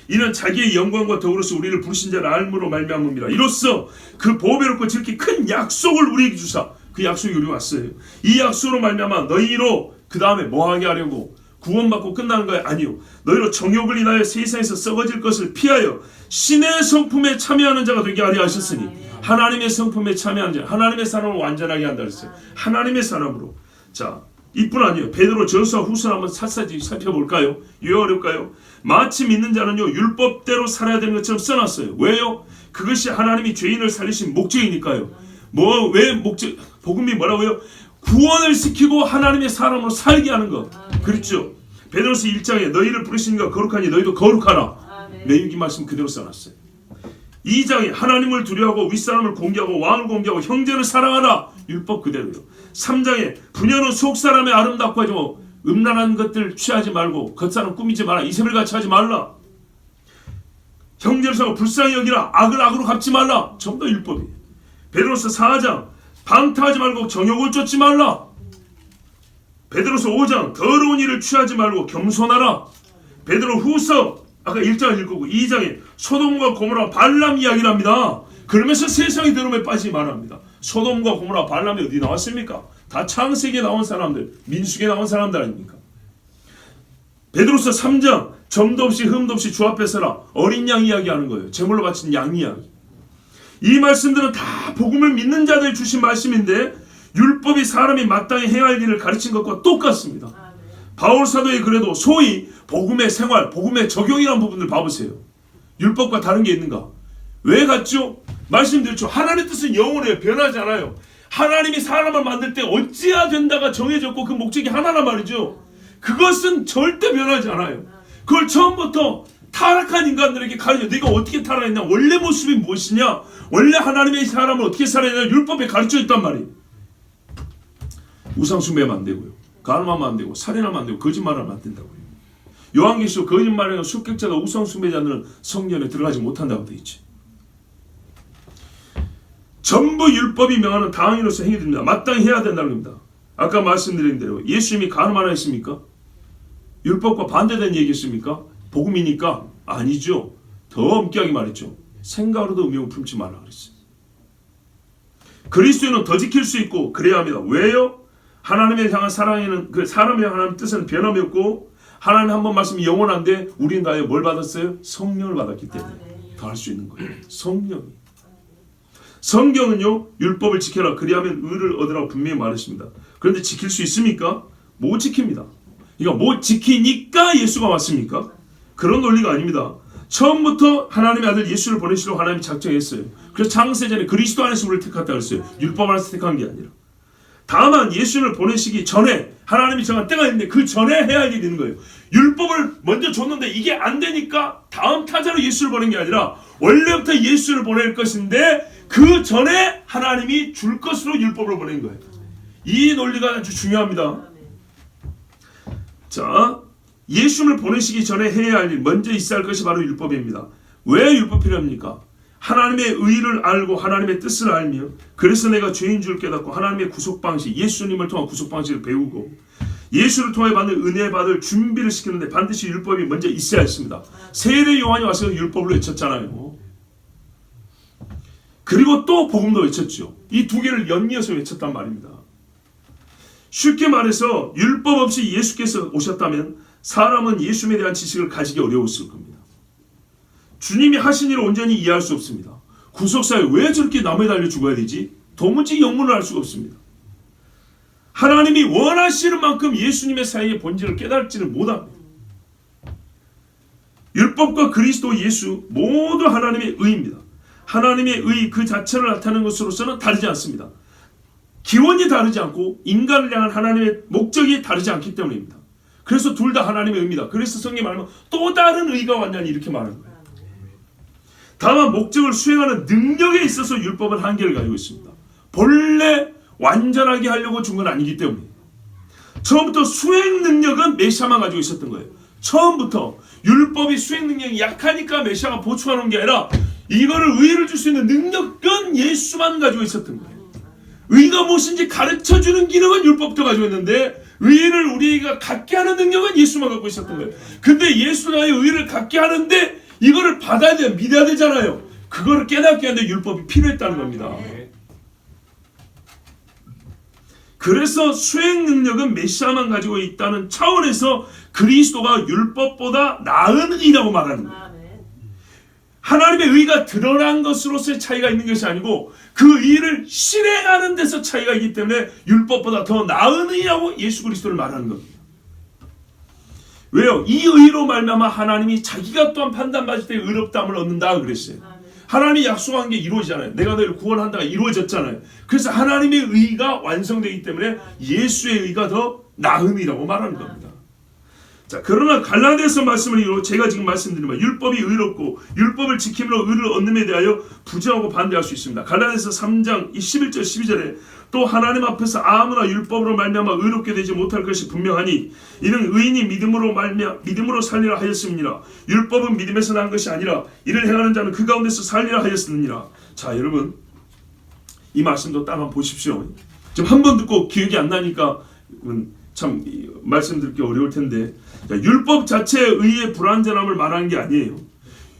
이는 자기의 영광과 더불어서 우리를 부르신 자를 알므로 말미암음이라. 이로써 그 보배롭고 지극히 큰 약속을 우리에게 주사 그 약속이 우리 왔어요. 이 약속으로 말미암아 너희로 그 다음에 뭐하게 하려고? 구원받고 끝나는 거야? 아니요. 너희로 정욕을 인하여 세상에서 썩어질 것을 피하여 신의 성품에 참여하는 자가 되게 하려 하셨으니 하나님의 성품에 참여하는 자, 하나님의 사람을 완전하게 한다 그랬어요. 하나님의 사람으로. 자, 이뿐 아니에요. 베드로 전서와 후서를 한번 샅샅이 살펴볼까요? 왜 어렵까요? 마치 믿는 자는요 율법대로 살아야 되는 것처럼 써놨어요. 왜요? 그것이 하나님이 죄인을 살리신 목적이니까요. 왜 목적? 복음이 뭐라고요? 구원을 시키고 하나님의 사람으로 살게 하는 것. 그렇죠? 베드로서 1장에 너희를 부르시니까 거룩하니 너희도 거룩하라. 매일기 말씀 그대로 써놨어요. 2장에 하나님을 두려워하고 윗사람을 공개하고 왕을 공개하고 형제를 사랑하라. 율법 그대로요. 3장에 부녀는 속사람의 아름답고 하지 뭐 음란한 것들 취하지 말고 겉사람 꾸미지 마라. 이세벨같이 하지 말라. 형제를 사랑하고 불쌍히 여기라. 악을 악으로 갚지 말라. 전부 다 율법이에요. 베드로서 4장 방탕하지 말고 정욕을 쫓지 말라. 베드로서 5장 더러운 일을 취하지 말고 겸손하라. 베드로 후서 아까 1장을 읽고 2장에 소돔과 고모라 발람 이야기를 합니다. 그러면서 세상의 더러움에 빠지지 말합니다. 소돔과 고모라 발람이 어디 나왔습니까? 다 창세기에 나온 사람들, 민수기에 나온 사람들 아닙니까? 베드로서 3장 점도 없이 흠도 없이 주 앞에 서라. 어린 양 이야기하는 거예요. 제물로 바친 양 이야기. 이 말씀들은 다 복음을 믿는 자들이 주신 말씀인데 율법이 사람이 마땅히 해야 할 일을 가르친 것과 똑같습니다. 바울 사도의 글에도 소위 복음의 생활, 복음의 적용이라는 부분들 봐보세요. 율법과 다른 게 있는가? 왜 같죠? 말씀드렸죠. 하나님의 뜻은 영원해요. 변하지 않아요. 하나님이 사람을 만들 때 어찌해야 된다가 정해졌고 그 목적이 하나란 말이죠. 그것은 절대 변하지 않아요. 그걸 처음부터 타락한 인간들에게 가르쳐. 네가 어떻게 타락했냐? 원래 모습이 무엇이냐? 원래 하나님의 사람을 어떻게 살아야 되냐? 율법에 가르쳐 있단 말이에요. 우상 숭배하면 안 되고요. 간음하면 안 되고, 살인하면 안 되고, 거짓말하면 안 된다고요. 요한계시록 거짓말하는 습격자가 우상 숭배자들은 성전에 들어가지 못한다고 되어 있지. 전부 율법이 명하는 당인으로서 행해됩니다. 마땅히 해야 된다는 겁니다. 아까 말씀드린 대로 예수님이 간음하라 했습니까? 율법과 반대된 얘기했습니까? 복음이니까? 아니죠. 더 엄격하게 말했죠. 생각으로도 음욕을 품지 말라 그랬어요. 그리스도인은 더 지킬 수 있고 그래야 합니다. 왜요? 하나님에 향한 사랑에는 그 사람에 향한 뜻은 변함이 없고 하나님 한 번 말씀이 영원한데 우리는 다요 뭘 받았어요? 성령을 받았기 때문에 더 할 수 있는 거예요. 성령이. 성경은요 율법을 지켜라 그리하면 의를 얻으라고 분명히 말했습니다. 그런데 지킬 수 있습니까? 못 지킵니다. 그러니까 못 지키니까 예수가 왔습니까? 그런 논리가 아닙니다. 처음부터 하나님의 아들 예수를 보내시려고 하나님이 작정했어요. 그래서 창세전에 그리스도 안에서 우리를 택했다 그랬어요. 율법 안에서 택한 게 아니라. 다만 예수를 보내시기 전에 하나님이 정한 때가 있는데 그 전에 해야 할 일이 있는 거예요. 율법을 먼저 줬는데 이게 안 되니까 다음 타자로 예수를 보낸 게 아니라 원래부터 예수를 보낼 것인데 그 전에 하나님이 줄 것으로 율법을 보낸 거예요. 이 논리가 아주 중요합니다. 자, 예수를 보내시기 전에 해야 할 일, 먼저 있어야 할 것이 바로 율법입니다. 왜 율법 필요합니까? 하나님의 의를 알고 하나님의 뜻을 알며 그래서 내가 죄인 줄 깨닫고 하나님의 구속 방식, 예수님을 통한 구속 방식을 배우고 예수를 통해 받는 은혜 받을 준비를 시키는데 반드시 율법이 먼저 있어야 했습니다. 세례 요한이 와서 율법을 외쳤잖아요. 그리고 또 복음도 외쳤죠. 이 두 개를 연이어서 외쳤단 말입니다. 쉽게 말해서 율법 없이 예수께서 오셨다면 사람은 예수님에 대한 지식을 가지기 어려웠을 겁니다. 주님이 하신 일을 온전히 이해할 수 없습니다. 구속사에 왜 저렇게 나무에 달려 죽어야 되지? 도무지 영문을 알 수가 없습니다. 하나님이 원하시는 만큼 예수님의 사역의 본질을 깨달지를 못합니다. 율법과 그리스도 예수 모두 하나님의 의입니다. 하나님의 의 그 자체를 나타내는 것으로서는 다르지 않습니다. 기원이 다르지 않고 인간을 향한 하나님의 목적이 다르지 않기 때문입니다. 그래서 둘 다 하나님의 의입니다. 그래서 성경에 말하면 또 다른 의가 왔냐니 이렇게 말하는 거예요. 다만 목적을 수행하는 능력에 있어서 율법은 한계를 가지고 있습니다. 본래 완전하게 하려고 준 건 아니기 때문에 처음부터 수행 능력은 메시아만 가지고 있었던 거예요. 처음부터 율법이 수행 능력이 약하니까 메시아가 보충하는 게 아니라 이거를 의를 줄 수 있는 능력은 예수만 가지고 있었던 거예요. 의가 무엇인지 가르쳐주는 기능은 율법도 가지고 있는데 의를 우리가 갖게 하는 능력은 예수만 갖고 있었던 거예요. 근데 예수가 의를 갖게 하는데 이거를 받아야 돼요. 믿어야 되잖아요. 그거를 깨닫게 하는데 율법이 필요했다는 겁니다. 그래서 수행 능력은 메시아만 가지고 있다는 차원에서 그리스도가 율법보다 나은 의라고 말하는 거예요. 하나님의 의가 드러난 것으로서의 차이가 있는 것이 아니고 그 의를 실행하는 데서 차이가 있기 때문에 율법보다 더 나은 의라고 예수 그리스도를 말하는 겁니다. 왜요? 이 의로 말미암아 하나님이 자기가 또한 판단받을 때 의롭다함을 얻는다 그랬어요. 하나님이 약속한 게 이루어지잖아요. 내가 너희를 구원한다가 이루어졌잖아요. 그래서 하나님의 의가 완성되기 때문에 예수의 의가 더 나은 의라고 말하는 겁니다. 자, 그러나 갈라디아서 말씀을 이루어 제가 지금 말씀드린 바 율법이 의롭고 율법을 지킴으로 의를 얻는 데 대하여 부정하고 반대할 수 있습니다. 갈라디아서 3장 11절 12절에 또 하나님 앞에서 아무나 율법으로 말미암아 의롭게 되지 못할 것이 분명하니 이는 의인이 믿음으로 살리라 하였음이니라. 율법은 믿음에서 난 것이 아니라 이를 행하는 자는 그 가운데서 살리라 하였느니라. 자, 여러분 이 말씀도 딱 한번 보십시오. 지금 한 번 듣고 기억이 안 나니까 참 말씀드리기 어려울 텐데, 자, 율법 자체의 의의 불완전함을 말하는 게 아니에요.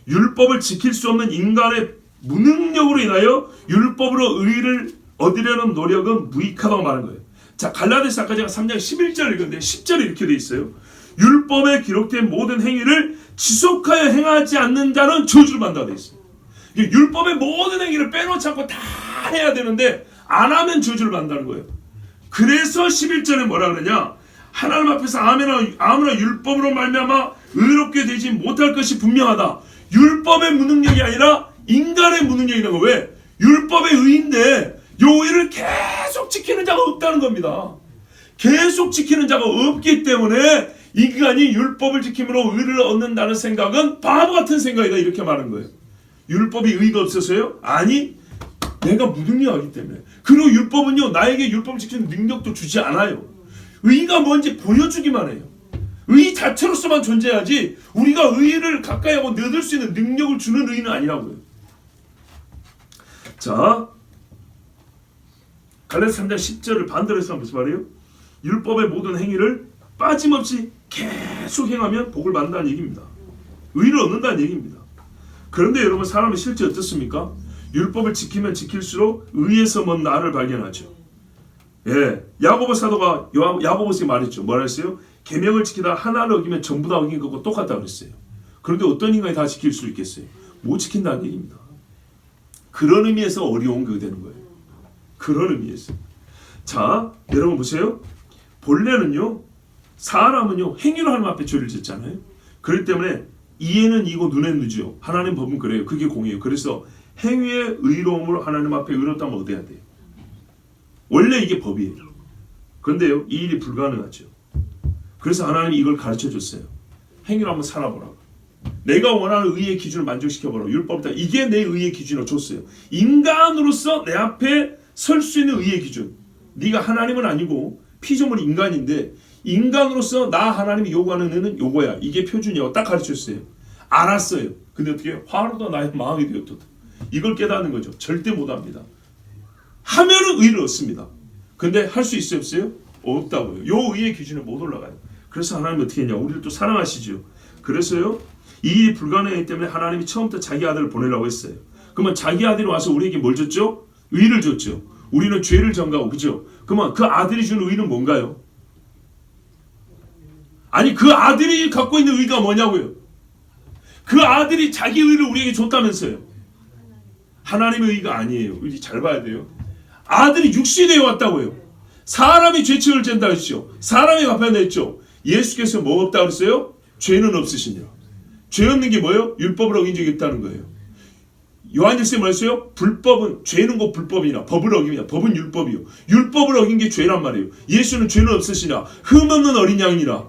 율법을 지킬 수 없는 인간의 무능력으로 인하여 율법으로 의를 얻으려는 노력은 무익하다고 말하는 거예요. 자, 갈라디아서 아까 제가 3장 11절 읽었는데 10절에 이렇게 돼 있어요. 율법에 기록된 모든 행위를 지속하여 행하지 않는 자는 저주를 받는다고 돼 있어요. 율법의 모든 행위를 빼놓지 않고 다 해야 되는데 안 하면 저주를 받는다는 거예요. 그래서 11절에 뭐라 그러냐? 하나님 앞에서 아무나 율법으로 말미암아 의롭게 되지 못할 것이 분명하다. 율법의 무능력이 아니라 인간의 무능력이라는 거. 왜? 율법의 의인데 요 의를 계속 지키는 자가 없다는 겁니다. 계속 지키는 자가 없기 때문에 인간이 율법을 지킴으로 의를 얻는다는 생각은 바보 같은 생각이다, 이렇게 말하는 거예요. 율법이 의가 없어서요? 아니, 내가 무능력하기 때문에. 그리고 율법은요, 나에게 율법을 지키는 능력도 주지 않아요. 의가 뭔지 보여주기만 해요. 의 자체로서만 존재하지 우리가 의를 가까이 하고 얻을 수 있는 능력을 주는 의는 아니라고요. 자, 갈라디아서 3장 10절을 반대로 해서 무슨 말이에요? 율법의 모든 행위를 빠짐없이 계속 행하면 복을 받는다는 얘기입니다. 의를 얻는다는 얘기입니다. 그런데 여러분, 사람은 실제 어떻습니까? 율법을 지키면 지킬수록 의에서 먼 나를 발견하죠. 예, 야고보 사도가 야고보서에 말했죠. 뭐라 했어요? 계명을 지키다 하나를 어기면 전부 다 어긴 것과 똑같다고 그랬어요. 그런데 어떤 인간이 다 지킬 수 있겠어요? 못 지킨다는 얘기입니다. 그런 의미에서 어려운 게 되는 거예요. 그런 의미에서. 자, 여러분 보세요. 본래는요, 사람은요, 행위로 하나님 앞에 죄를 짓잖아요. 그렇기 때문에 이에는 이고 눈에는 누죠. 하나님 법은 그래요. 그게 공이에요. 그래서 행위의 의로움으로 하나님 앞에 의롭다면 얻어야 돼요. 원래 이게 법이에요. 그런데요, 이 일이 불가능하죠. 그래서 하나님이 이걸 가르쳐 줬어요. 행위로 한번 살아보라고. 내가 원하는 의의 기준을 만족시켜보라고. 율법이다. 이게 내 의의 기준을 줬어요. 인간으로서 내 앞에 설 수 있는 의의 기준. 네가 하나님은 아니고 피조물 인간인데 인간으로서 나 하나님이 요구하는 의는 요거야. 이게 표준이라고 딱 가르쳤어요. 알았어요. 근데 어떻게 해요? 화로도 나의 마음이 되었다. 이걸 깨닫는 거죠. 절대 못합니다. 하면은 의를 얻습니다. 근데 할 수 있어요, 없어요? 없다고요. 요 의의 기준에 못 올라가요. 그래서 하나님이 어떻게 했냐? 우리를 또 사랑하시죠. 그래서요, 이 일이 불가능하기 때문에 하나님이 처음부터 자기 아들을 보내려고 했어요. 그러면 자기 아들이 와서 우리에게 뭘 줬죠? 의를 줬죠. 우리는 죄를 전가하고, 그죠? 그러면 그 아들이 주는 의는 뭔가요? 아니, 그 아들이 갖고 있는 의가 뭐냐고요? 그 아들이 자기 의를 우리에게 줬다면서요. 하나님의 의가 아니에요. 이제 잘 봐야 돼요. 아들이 육신에 왔다고요. 사람이 죄책을 진다 했죠. 사람이 갚아야 했죠. 예수께서 뭐 없다고 그랬어요? 죄는 없으시니라. 죄 없는 게 뭐예요? 율법을 어긴 적이 없다는 거예요. 요한일서에 뭐랬어요? 불법은, 죄는 곧 불법이나 법을 어깁니다. 법은 율법이요. 율법을 어긴 게 죄란 말이에요. 예수는 죄는 없으시니라. 흠 없는 어린 양이라.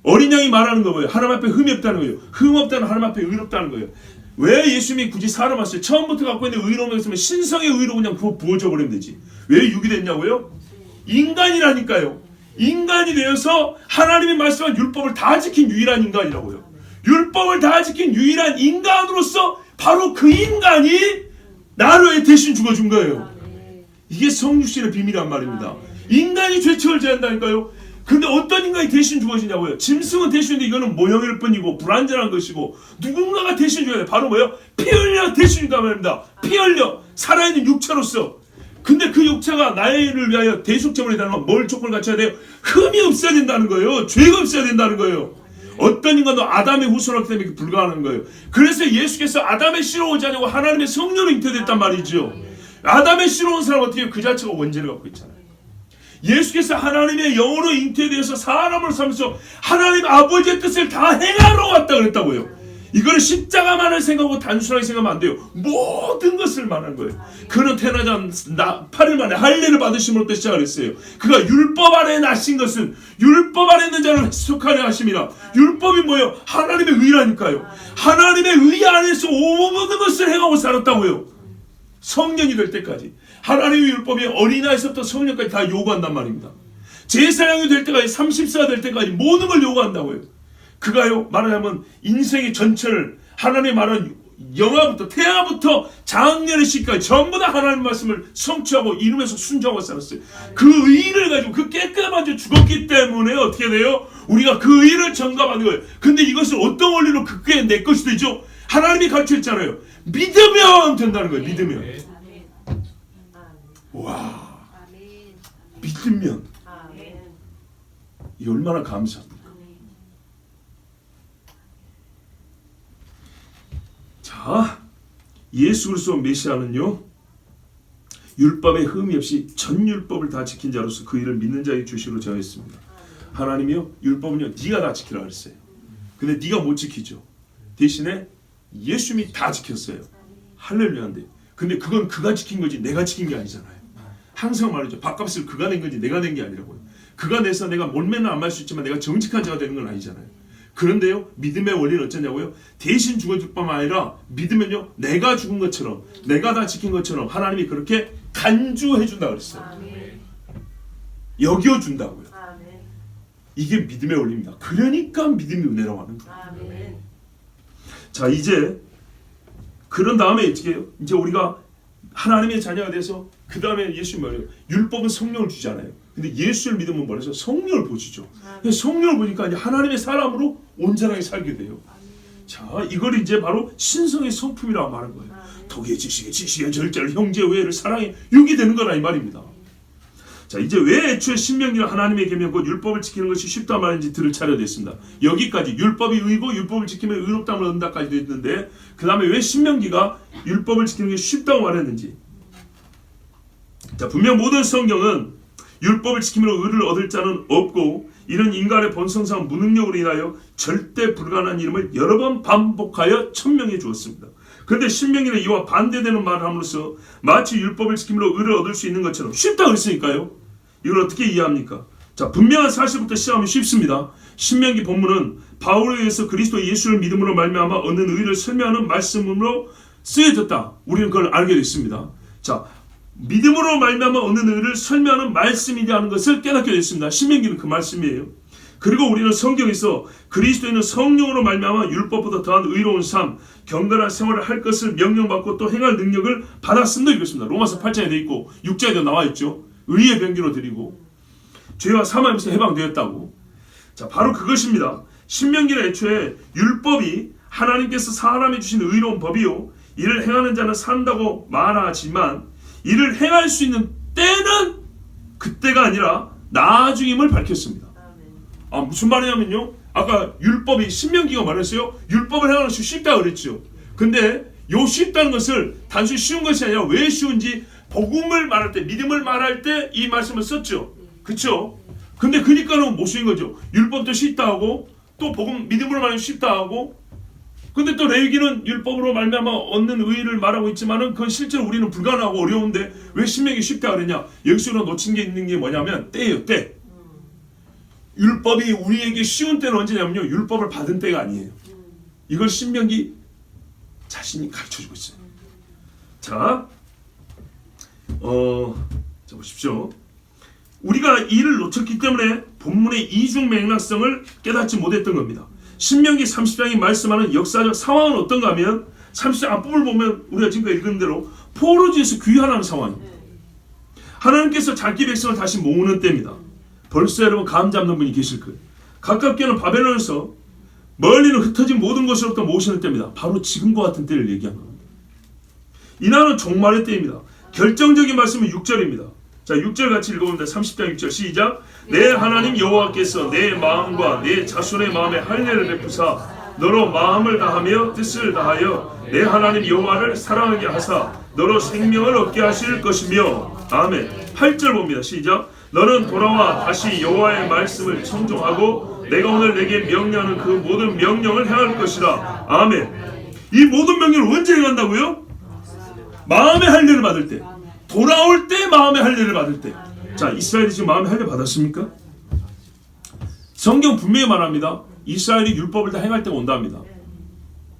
어린 양이 말하는 거 뭐예요? 하나님 앞에 흠이 없다는 거예요. 흠 없다는 하나님 앞에 의롭다는 거예요. 왜 예수님이 굳이 사람 왔어요? 처음부터 갖고 있는 의로움이 있으면 신성의 의로 그냥 그거 부어져 버리면 되지. 왜 육이 됐냐고요? 인간이라니까요. 인간이 되어서 하나님이 말씀한 율법을 다 지킨 유일한 인간이라고요. 율법을 다 지킨 유일한 인간으로서 바로 그 인간이 나를 위해 대신 죽어준 거예요. 이게 성육신의 비밀이란 말입니다. 인간이 죄책을 져야 한다니까요. 근데 어떤 인간이 대신 죽어지냐고요. 짐승은 대신인데 이거는 모형일 뿐이고 불완전한 것이고 누군가가 대신 줘야 돼. 바로 뭐예요? 피 흘려 대신 준단 말입니다. 피 흘려 살아있는 육체로서. 근데 그 육체가 나를 위하여 대속제물이 되는 건 뭘 조건을 갖춰야 돼요? 흠이 없어야 된다는 거예요. 죄가 없어야 된다는 거예요. 어떤 인간도 아담의 후손이기 때문에 불가능한 거예요. 그래서 예수께서 아담의 씨로 오지 않냐고 하나님의 성령으로 잉태됐단 말이죠. 아담의 씨로 온 사람은 어떻게 해요? 그 자체가 원죄를 갖고 있잖아요. 예수께서 하나님의 영으로 잉태되어서 사람을 살면서 하나님 아버지의 뜻을 다 행하러 왔다 그랬다고요. 이거는 십자가만을 생각하고 단순하게 생각하면 안 돼요. 모든 것을 말하는 거예요. 그는 태어나지 않은 8일 만에 할례를 받으심으로부터 시작을 했어요. 그가 율법 아래에 나신 것은 율법 아래 있는 자를 속하려 하심이라. 율법이 뭐예요? 하나님의 의라니까요. 하나님의 의 안에서 모든 것을 행하고 살았다고요. 성년이 될 때까지. 하나님의 율법이 어린아이에서부터 성년까지 다 요구한단 말입니다. 제사장이 될 때까지 30세가 될 때까지 모든 걸 요구한다고요. 그가요 말하자면 인생의 전체를 하나님의 말하는 영화부터 태아부터 장년의 시까지 전부 다 하나님의 말씀을 성취하고 이루면서 순종하고 살았어요. 그 의를 가지고 그 깨끗한 죄 죽었기 때문에 어떻게 돼요? 우리가 그 의를 전가받는 거예요. 근데 이것을 어떤 원리로 그게 내 것이 되죠? 하나님이 가르쳐줬잖아요. 믿으면 된다는 거예요. 믿으면. 와, 믿으면 이 얼마나 감사합니까? 자, 예수 그리스도 메시아는요 율법에 흠이 없이 전 율법을 다 지킨 자로서 그 일을 믿는 자의 주시로 정했습니다. 하나님이요, 율법은요 네가 다 지키라 그랬어요. 근데 네가 못 지키죠. 대신에 예수님이 다 지켰어요. 할렐루야인데, 근데 그건 그가 지킨 거지 내가 지킨 게 아니잖아요. 항상 말이죠. 밥값을 그가 낸 건지 내가 낸 게 아니라고요. 그가 내서 내가 몰매는 안 말 수 있지만 내가 정직한 자가 되는 건 아니잖아요. 그런데요, 믿음의 원리는 어쩌냐고요? 대신 죽어줄 뿐만 아니라 믿으면요, 내가 죽은 것처럼, 내가 다 지킨 것처럼 하나님이 그렇게 간주해 준다 그랬어요. 여겨 준다고요. 이게 믿음의 원리입니다. 그러니까 믿음이 은혜라고 하는 거예요. 자, 이제 그런 다음에 어떻게 해요? 이제 우리가 하나님의 자녀가 돼서 그 다음에 예수님 말이에요. 율법은 성령을 주잖아요. 근데 예수를 믿으면 뭐래서 성령을 보시죠. 성령을 보니까 이제 하나님의 사람으로 온전하게 살게 돼요. 자, 이걸 이제 바로 신성의 성품이라고 말하는 거예요. 덕의 지식의 절제를, 형제 외를 사랑해, 이게 되는 거라 이 말입니다. 자, 이제 왜 애초에 신명기는 하나님의 계명 곧 율법을 지키는 것이 쉽다 말인지 들을 차례가 됐습니다. 여기까지 율법이 의고 율법을 지키면 의롭다함을 얻는다까지 되어 있는데, 그 다음에 왜 신명기가 율법을 지키는 게 쉽다고 말했는지. 자, 분명 모든 성경은 율법을 지키므로 의를 얻을 자는 없고 이는 인간의 본성상 무능력으로 인하여 절대 불가능한 이름을 여러 번 반복하여 천명해 주었습니다. 그런데 신명기는 이와 반대되는 말을 함으로써 마치 율법을 지킴으로 의를 얻을 수 있는 것처럼 쉽다 그랬으니까요. 이걸 어떻게 이해합니까? 자, 분명한 사실부터 시작하면 쉽습니다. 신명기 본문은 바울에 의해서 그리스도 예수를 믿음으로 말미암아 얻는 의를 설명하는 말씀으로 쓰여졌다. 우리는 그걸 알게 됐습니다. 자, 믿음으로 말미암아 얻는 의를 설명하는 말씀이라는 것을 깨닫게 됐습니다. 신명기는 그 말씀이에요. 그리고 우리는 성경에서 그리스도인은 성령으로 말미암아 율법보다 더한 의로운 삶, 경건한 생활을 할 것을 명령받고 또 행할 능력을 받았음도 읽었습니다. 로마서 8장에 되어 있고 6장에도 나와 있죠. 의의 변기로 드리고 죄와 사망에서 해방되었다고. 자, 바로 그것입니다. 신명기는 애초에 율법이 하나님께서 사람이 주신 의로운 법이요, 이를 행하는 자는 산다고 말하지만 이를 행할 수 있는 때는 그때가 아니라 나중임을 밝혔습니다. 아, 무슨 말이냐면요, 아까 율법이 신명기가 말했어요. 율법을 행하는 것이 쉽다 그랬죠. 근데 요 쉽다는 것을 단순히 쉬운 것이 아니라 왜 쉬운지 복음을 말할 때, 믿음을 말할 때 이 말씀을 썼죠. 그렇죠? 근데 그니까는 못 쉬운 거죠. 율법도 쉽다 하고 또 복음 믿음으로 말하면 쉽다 하고, 근데 또 레위기는 율법으로 말미암아 얻는 의의를 말하고 있지만은 그건 실제로 우리는 불가능하고 어려운데 왜 신명이 쉽다 그러냐? 여기서 놓친 게 있는 게 뭐냐면 때예요, 때. 율법이 우리에게 쉬운 때는 언제냐면요, 율법을 받은 때가 아니에요. 이걸 신명기 자신이 가르쳐주고 있어요. 자, 자 보십시오. 우리가 이를 놓쳤기 때문에 본문의 이중 맥락성을 깨닫지 못했던 겁니다. 신명기 30장이 말씀하는 역사적 상황은 어떤가 하면 30장 앞부분을 보면 우리가 지금까지 읽은 대로 포로지에서 귀환하는 상황입니다. 하나님께서 자기 백성을 다시 모으는 때입니다. 벌써 여러분 감 잡는 분이 계실 거예요. 가깝게는 바벨론에서 멀리는 흩어진 모든 것으로부터 모으시는 때입니다. 바로 지금과 같은 때를 얘기한 겁니다. 이날은 종말의 때입니다. 결정적인 말씀은 6절입니다. 자, 6절 같이 읽어봅니다. 30장 6절 시작. 내 하나님 여호와께서 내 마음과 내 자손의 마음에 할례를 베푸사 너로 마음을 다하며 뜻을 다하여 내 하나님 여호와를 사랑하게 하사 너로 생명을 얻게 하실 것이며. 아멘. 8절 봅니다. 시작. 너는 돌아와 다시 여호와의 말씀을 청종하고 내가 오늘 내게 명령하는 그 모든 명령을 행할 것이라. 아멘. 이 모든 명령을 언제 행한다고요? 마음의 할례를 받을 때, 돌아올 때 마음의 할례를 받을 때. 자, 이스라엘이 지금 마음의 할례 받았습니까? 성경 분명히 말합니다. 이스라엘이 율법을 다 행할 때가 온답니다.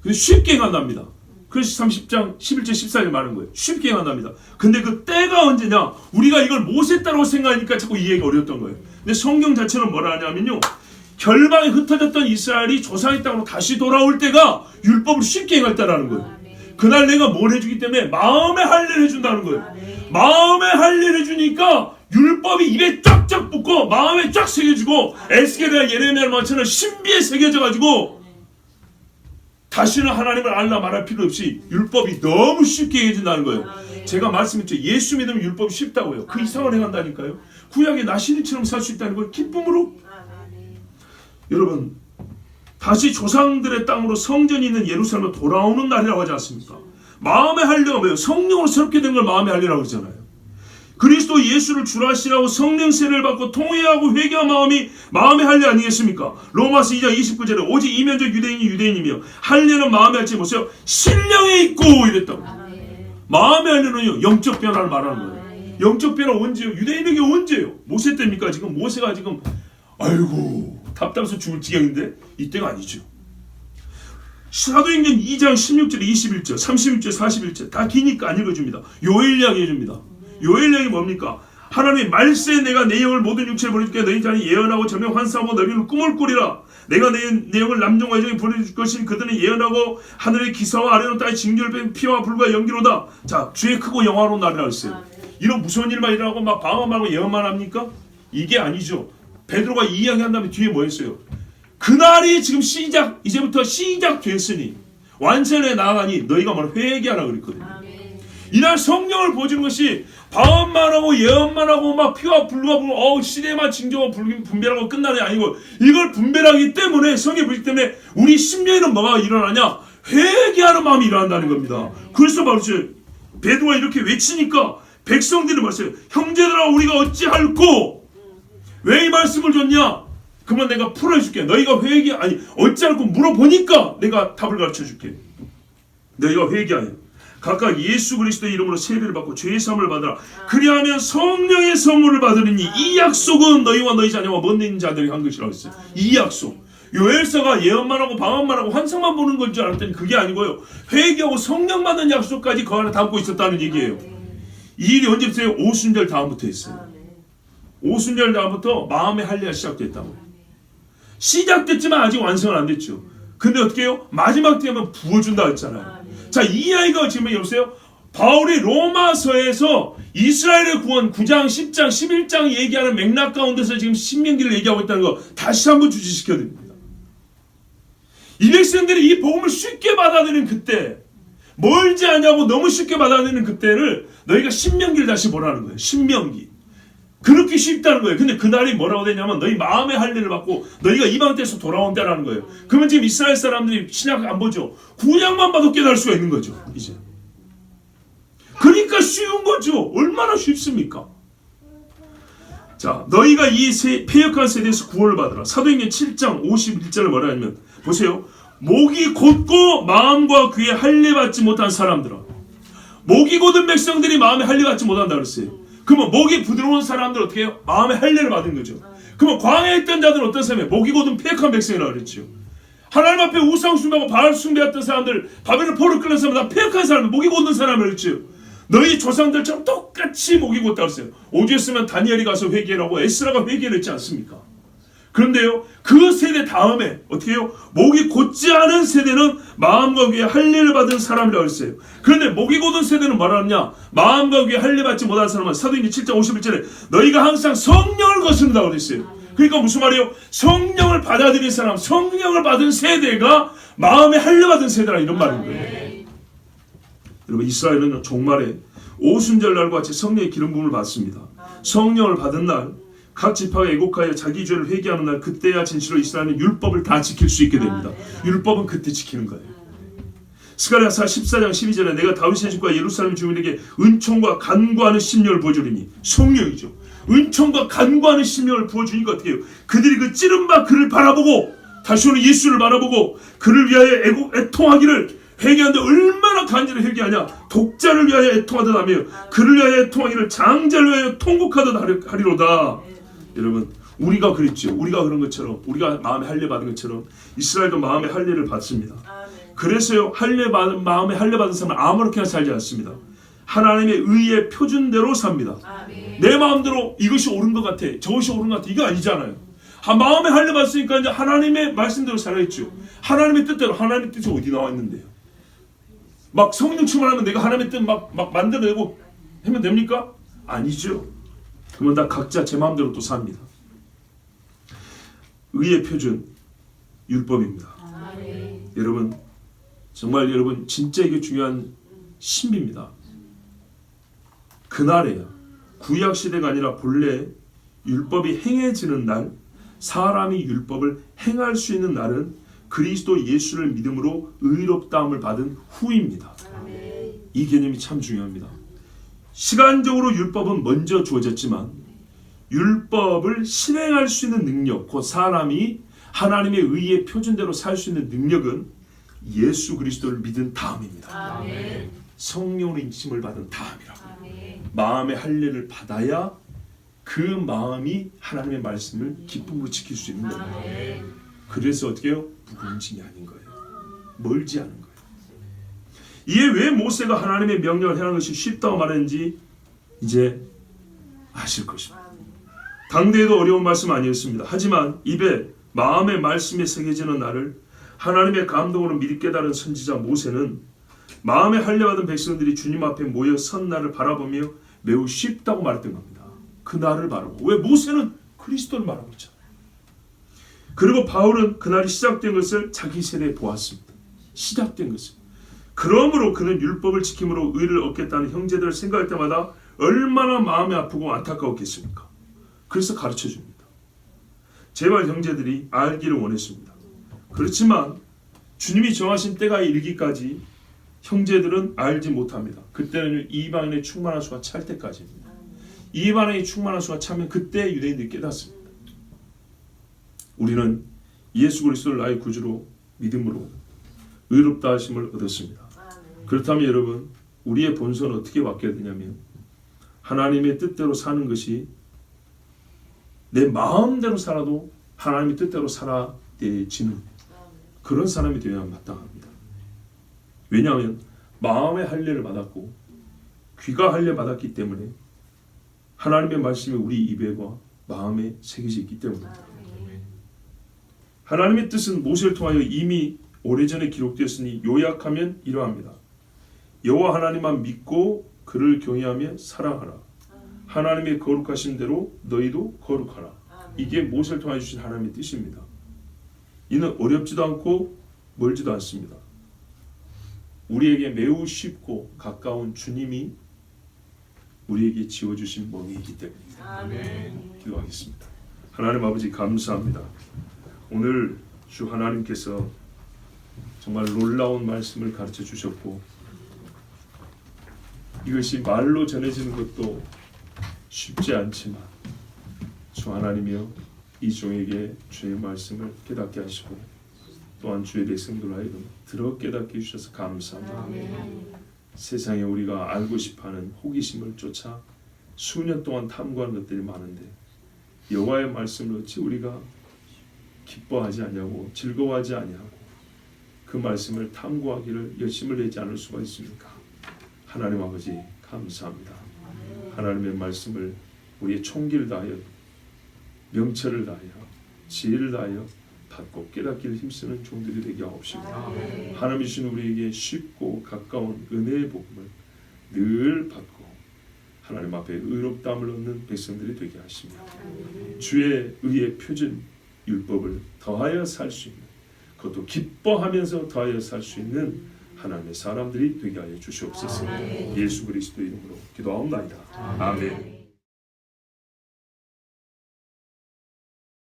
근데 쉽게 행한답니다. 그래서 30장 11절 14절 말하는 거예요. 쉽게 행한답니다. 근데 그 때가 언제냐? 우리가 이걸 모세 때라고 생각하니까 자꾸 이해가 어려웠던 거예요. 근데 성경 자체는 뭐라 하냐면요, 결방에 흩어졌던 이스라엘이 조상의 땅으로 다시 돌아올 때가 율법을 쉽게 행할 때라는 거예요. 그날 내가 뭘 해주기 때문에 마음의 할례를 해준다는 거예요. 마음의 할례를 해주니까 율법이 입에 쫙쫙 붙고 마음에 쫙 새겨지고 에스겔이나 예레미야를 마찬가지로 신비에 새겨져가지고 다시는 하나님을 알라 말할 필요 없이 율법이 너무 쉽게 해진다는 거예요. 제가 말씀했죠. 예수 믿으면 율법이 쉽다고요. 그 이상을 행한다니까요. 구약의 나시린처럼 살 수 있다는 걸 기쁨으로. 여러분, 다시 조상들의 땅으로 성전이 있는 예루살렘으로 돌아오는 날이라고 하지 않습니까? 마음의 할례가 뭐예요? 성령으로 새롭게 된 걸 마음의 할례라고 그러잖아요. 그리스도 예수를 주라 하시라고 성령 세례를 받고 통회하고 회개한 마음이 마음의 할례 아니겠습니까? 로마서 2장 29절에 오직 이면적 유대인이 유대인이며 할례는 마음에 할지 보세요. 신령에 있고 이랬다고. 마음의 할례는요 영적 변화를 말하는 거예요. 영적 변화 언제요? 유대인에게 언제요? 모세 때입니까? 지금 모세가 지금 아이고 답답해서 죽을 지경인데 이때가 아니죠. 사도행전 2장 16절 21절 36절 41절 다 기니까 안 읽어줍니다. 요엘량 해줍니다. 요엘량이 뭡니까? 하나님 말세 내가 내 영을 모든 육체에 보내줄게 너희 자니 예언하고 저명 환사하고 너희는 꿈을 꾸리라. 내가 내 영을 남종과 여종에 보내줄 것이니 그들은 예언하고 하늘의 기사와 아래로 땅의 징조를 뺀 피와 불과 연기로다. 자 주의 크고 영화로운 날이라 했어요. 이런 무서운 일만 일어나고 막 방언하고 예언만 합니까? 이게 아니죠. 베드로가 이 이야기 한 다음에 뒤에 뭐 했어요? 그날이 지금 이제부터 시작됐으니 완전에 나아가니 너희가 뭐라 회개하라 그랬거든요. 이날 성령을 보여주는 것이 방언만 하고 예언만 하고 막 피와 불과 시대만 징조와 분별하고 끝나는 게 아니고 이걸 분별하기 때문에 성령 보이기 때문에 우리 심령에는 뭐가 일어나냐? 회개하는 마음이 일어난다는 겁니다. 그래서 바로 베드로가 이렇게 외치니까 백성들이 말했어요. 형제들아 우리가 어찌할꼬? 왜 이 말씀을 줬냐? 그러면 내가 풀어줄게. 너희가 어찌할꼬 물어보니까 내가 답을 가르쳐줄게. 너희가 회개하여 각각 예수 그리스도의 이름으로 세례를 받고 죄의 사함을 받으라. 그리하면 성령의 선물을 받으리니 이 약속은 너희와 너희 자녀와 먼데 있는 자들이 한 것이라고 했어요. 이 약속. 요엘서가 예언만 하고 방언만 하고 환상만 보는 건 줄 알았더니 그게 아니고요. 회개하고 성령 받는 약속까지 그 안에 담고 있었다는 얘기예요. 이 일이 언제부터요? 오순절 다음부터 했어요. 오순절 다음부터 마음의 할례가 시작됐다고. 시작됐지만 아직 완성은 안 됐죠. 근데 어떻게 해요? 마지막 때 하면 부어준다 했잖아요. 자, 이 아이가 지금 여보세요? 바울이 로마서에서 이스라엘의 구원 9장, 10장, 11장 얘기하는 맥락 가운데서 지금 신명기를 얘기하고 있다는 거 다시 한번 주지시켜야 됩니다. 이 백성들이 이 복음을 쉽게 받아들이는 그때, 멀지 않냐고 너무 쉽게 받아들이는 그때를 너희가 신명기를 다시 보라는 거예요. 신명기. 그렇게 쉽다는 거예요. 근데 그날이 뭐라고 되냐면 너희 마음의 할례를 받고 너희가 이방 때에서 돌아온 때라는 거예요. 그러면 지금 이스라엘 사람들이 신약 안 보죠. 구약만 봐도 깨달을 수가 있는 거죠. 이제. 그러니까 쉬운 거죠. 얼마나 쉽습니까? 자, 너희가 이 패역한 세대에서 구원을 받으라. 사도행전 7장 51절을 뭐라 하냐면 보세요. 목이 곧고 마음과 귀에 할례 받지 못한 사람들아. 목이 곧은 백성들이 마음에 할례 받지 못한다 그랬어요. 그러면 목이 부드러운 사람들 어떻게 해요? 마음의 할례를 받은 거죠. 그러면 광야에 있던 자들은 어떤 사람이에요? 목이 곧은 패역한 백성이라고 그랬죠. 하나님 앞에 우상 숭배하고 바알 숭배했던 사람들, 바벨론 포로 끌는 사람들 다 패역한 사람, 목이 곧은 사람을 그랬죠. 너희 조상들처럼 똑같이 목이 곧다 그랬어요. 오죽했으면 다니엘이 가서 회개라고 에스라가 회개를 했지 않습니까? 그런데요, 그 세대 다음에 어떻게 해요? 목이 곧지 않은 세대는 마음과 귀에 할례를 받은 사람이라고 했어요. 그런데 목이 곧은 세대는 뭐라 하냐? 마음과 귀에 할례 받지 못한 사람은 사도행전 7장 51절에 너희가 항상 성령을 거스른다고 그랬어요. 그러니까 무슨 말이에요? 성령을 받아들인 사람, 성령을 받은 세대가 마음에 할례 받은 세대라 이런 말인 거예요. 여러분, 이스라엘은 종말에 오순절 날과 같이 성령의 기름 부음을 받습니다. 성령을 받은 날 각 지파가 애곡하여 자기 죄를 회개하는 날, 그때야 진실로 이스라엘은 율법을 다 지킬 수 있게 됩니다. 율법은 그때 지키는 거예요. 스가랴서 14장 12절에 내가 다윗의 집과 예루살렘 주민에게 은총과 간구하는 심령을 부어주리니, 성령이죠. 은총과 간구하는 심령을 부어주니까 어떻게 해요? 그들이 그 찌른 바 그를 바라보고 다시 오는 예수를 바라보고 그를 위하여 애통하기를, 회개하는데 얼마나 간절히 회개하냐? 독자를 위하여 애통하듯 하며 그를 위하여 애통하기를 장자를 위하여 통곡하듯 하리로다. 여러분, 우리가 그랬죠. 우리가 그런 것처럼, 우리가 마음에 할례 받은 것처럼 이스라엘도 마음에 할례를 받습니다. 그래서요, 마음에 할례 받은 사람은 아무렇게나 살지 않습니다. 하나님의 의의 표준대로 삽니다. 내 마음대로 이것이 옳은 것 같아, 저것이 옳은 것 같아, 이거 아니잖아요. 마음에 할례 받으니까 이제 하나님의 말씀대로 살아있죠. 하나님의 뜻대로. 하나님의 뜻이 어디 나와 있는데요? 막 성령 충만하면 내가 하나님의 뜻 막 만들어내고 하면 됩니까? 아니죠. 그러면 다 각자 제 마음대로 또 삽니다. 의의 표준, 율법입니다. 여러분, 정말 여러분 진짜 이게 중요한 신비입니다. 그날에야 구약 시대가 아니라 본래 율법이 행해지는 날, 사람이 율법을 행할 수 있는 날은 그리스도 예수를 믿음으로 의롭다함을 받은 후입니다. 이 개념이 참 중요합니다. 시간적으로 율법은 먼저 주어졌지만 율법을 실행할 수 있는 능력, 곧 사람이 하나님의 의의 표준대로 살 수 있는 능력은 예수 그리스도를 믿은 다음입니다. 아멘. 성령으로 인침을 받은 다음이라고. 아멘. 마음의 할례를 받아야 그 마음이 하나님의 말씀을 기쁨으로 지킬 수 있는 겁니다. 아멘. 그래서 어떻게 해요? 무관심이 아닌 거예요. 멀지 않은 거예요. 이에 왜 모세가 하나님의 명령을 행하는 것이 쉽다고 말했는지 이제 아실 것입니다. 당대에도 어려운 말씀 아니었습니다. 하지만 입에 마음의 말씀에 새겨지는 나를 하나님의 감동으로 미리 깨달은 선지자 모세는 마음에 할례받은 백성들이 주님 앞에 모여 선 날을 바라보며 매우 쉽다고 말했던 겁니다. 그 날을 바라보고. 왜? 모세는 그리스도를 말하고 있잖아요. 그리고 바울은 그날이 시작된 것을 자기 세대에 보았습니다. 시작된 것을. 그러므로 그는 율법을 지킴으로 의를 얻겠다는 형제들을 생각할 때마다 얼마나 마음이 아프고 안타까웠겠습니까? 그래서 가르쳐줍니다. 제발 형제들이 알기를 원했습니다. 그렇지만 주님이 정하신 때가 이르기까지 형제들은 알지 못합니다. 그때는 이방인의 충만한 수가 찰 때까지입니다. 이방인의 충만한 수가 차면 그때 유대인들이 깨닫습니다. 우리는 예수 그리스도를 나의 구주로 믿음으로 의롭다 하심을 얻었습니다. 그렇다면 여러분, 우리의 본성은 어떻게 바뀌어야 되냐면 하나님의 뜻대로 사는 것이 내 마음대로 살아도 하나님의 뜻대로 살아지는 그런 사람이 되어야 마땅합니다. 왜냐하면 마음의 할례를 받았고 귀가 할례 받았기 때문에 하나님의 말씀이 우리 입에와 마음에 새겨져 있기 때문입니다. 하나님의 뜻은 모세를 통하여 이미 오래전에 기록되었으니 요약하면 이러합니다. 여호와 하나님만 믿고 그를 경외하며 사랑하라. 하나님의 거룩하신 대로 너희도 거룩하라. 이게 모세를 통하여 주신 하나님의 뜻입니다. 이는 어렵지도 않고 멀지도 않습니다. 우리에게 매우 쉽고 가까운 주님이 우리에게 지어주신 멍에이기 때문입니다. 아멘. 기도하겠습니다. 하나님 아버지 감사합니다. 오늘 주 하나님께서 정말 놀라운 말씀을 가르쳐 주셨고 이것이 말로 전해지는 것도 쉽지 않지만 주 하나님이여 이 종에게 주의 말씀을 깨닫게 하시고 또한 주의 백성들 하여금 들어 깨닫게 해주셔서 감사합니다. 세상에 우리가 알고 싶어하는 호기심을 쫓아 수년 동안 탐구한 것들이 많은데 여호와의 말씀을 어찌 우리가 기뻐하지 아니하고 즐거워하지 아니하고 그 말씀을 탐구하기를 열심을 내지 않을 수가 있습니까? 하나님 아버지 감사합니다. 하나님의 말씀을 우리의 총기를 다하여 명철을 다하여 지혜를 다하여 받고 깨닫기를 힘쓰는 종들이 되게 하옵시고 하나님이 주신 우리에게 쉽고 가까운 은혜의 복음을 늘 받고 하나님 앞에 의롭다함을 얻는 백성들이 되게 하시며 주의 의의 표준 율법을 더하여 살 수 있는 그것도 기뻐하면서 더하여 살 수 있는 하나님의 사람들이 되게 하여 주시옵소서. 예수 그리스도 이름으로 기도하옵나이다. 아멘.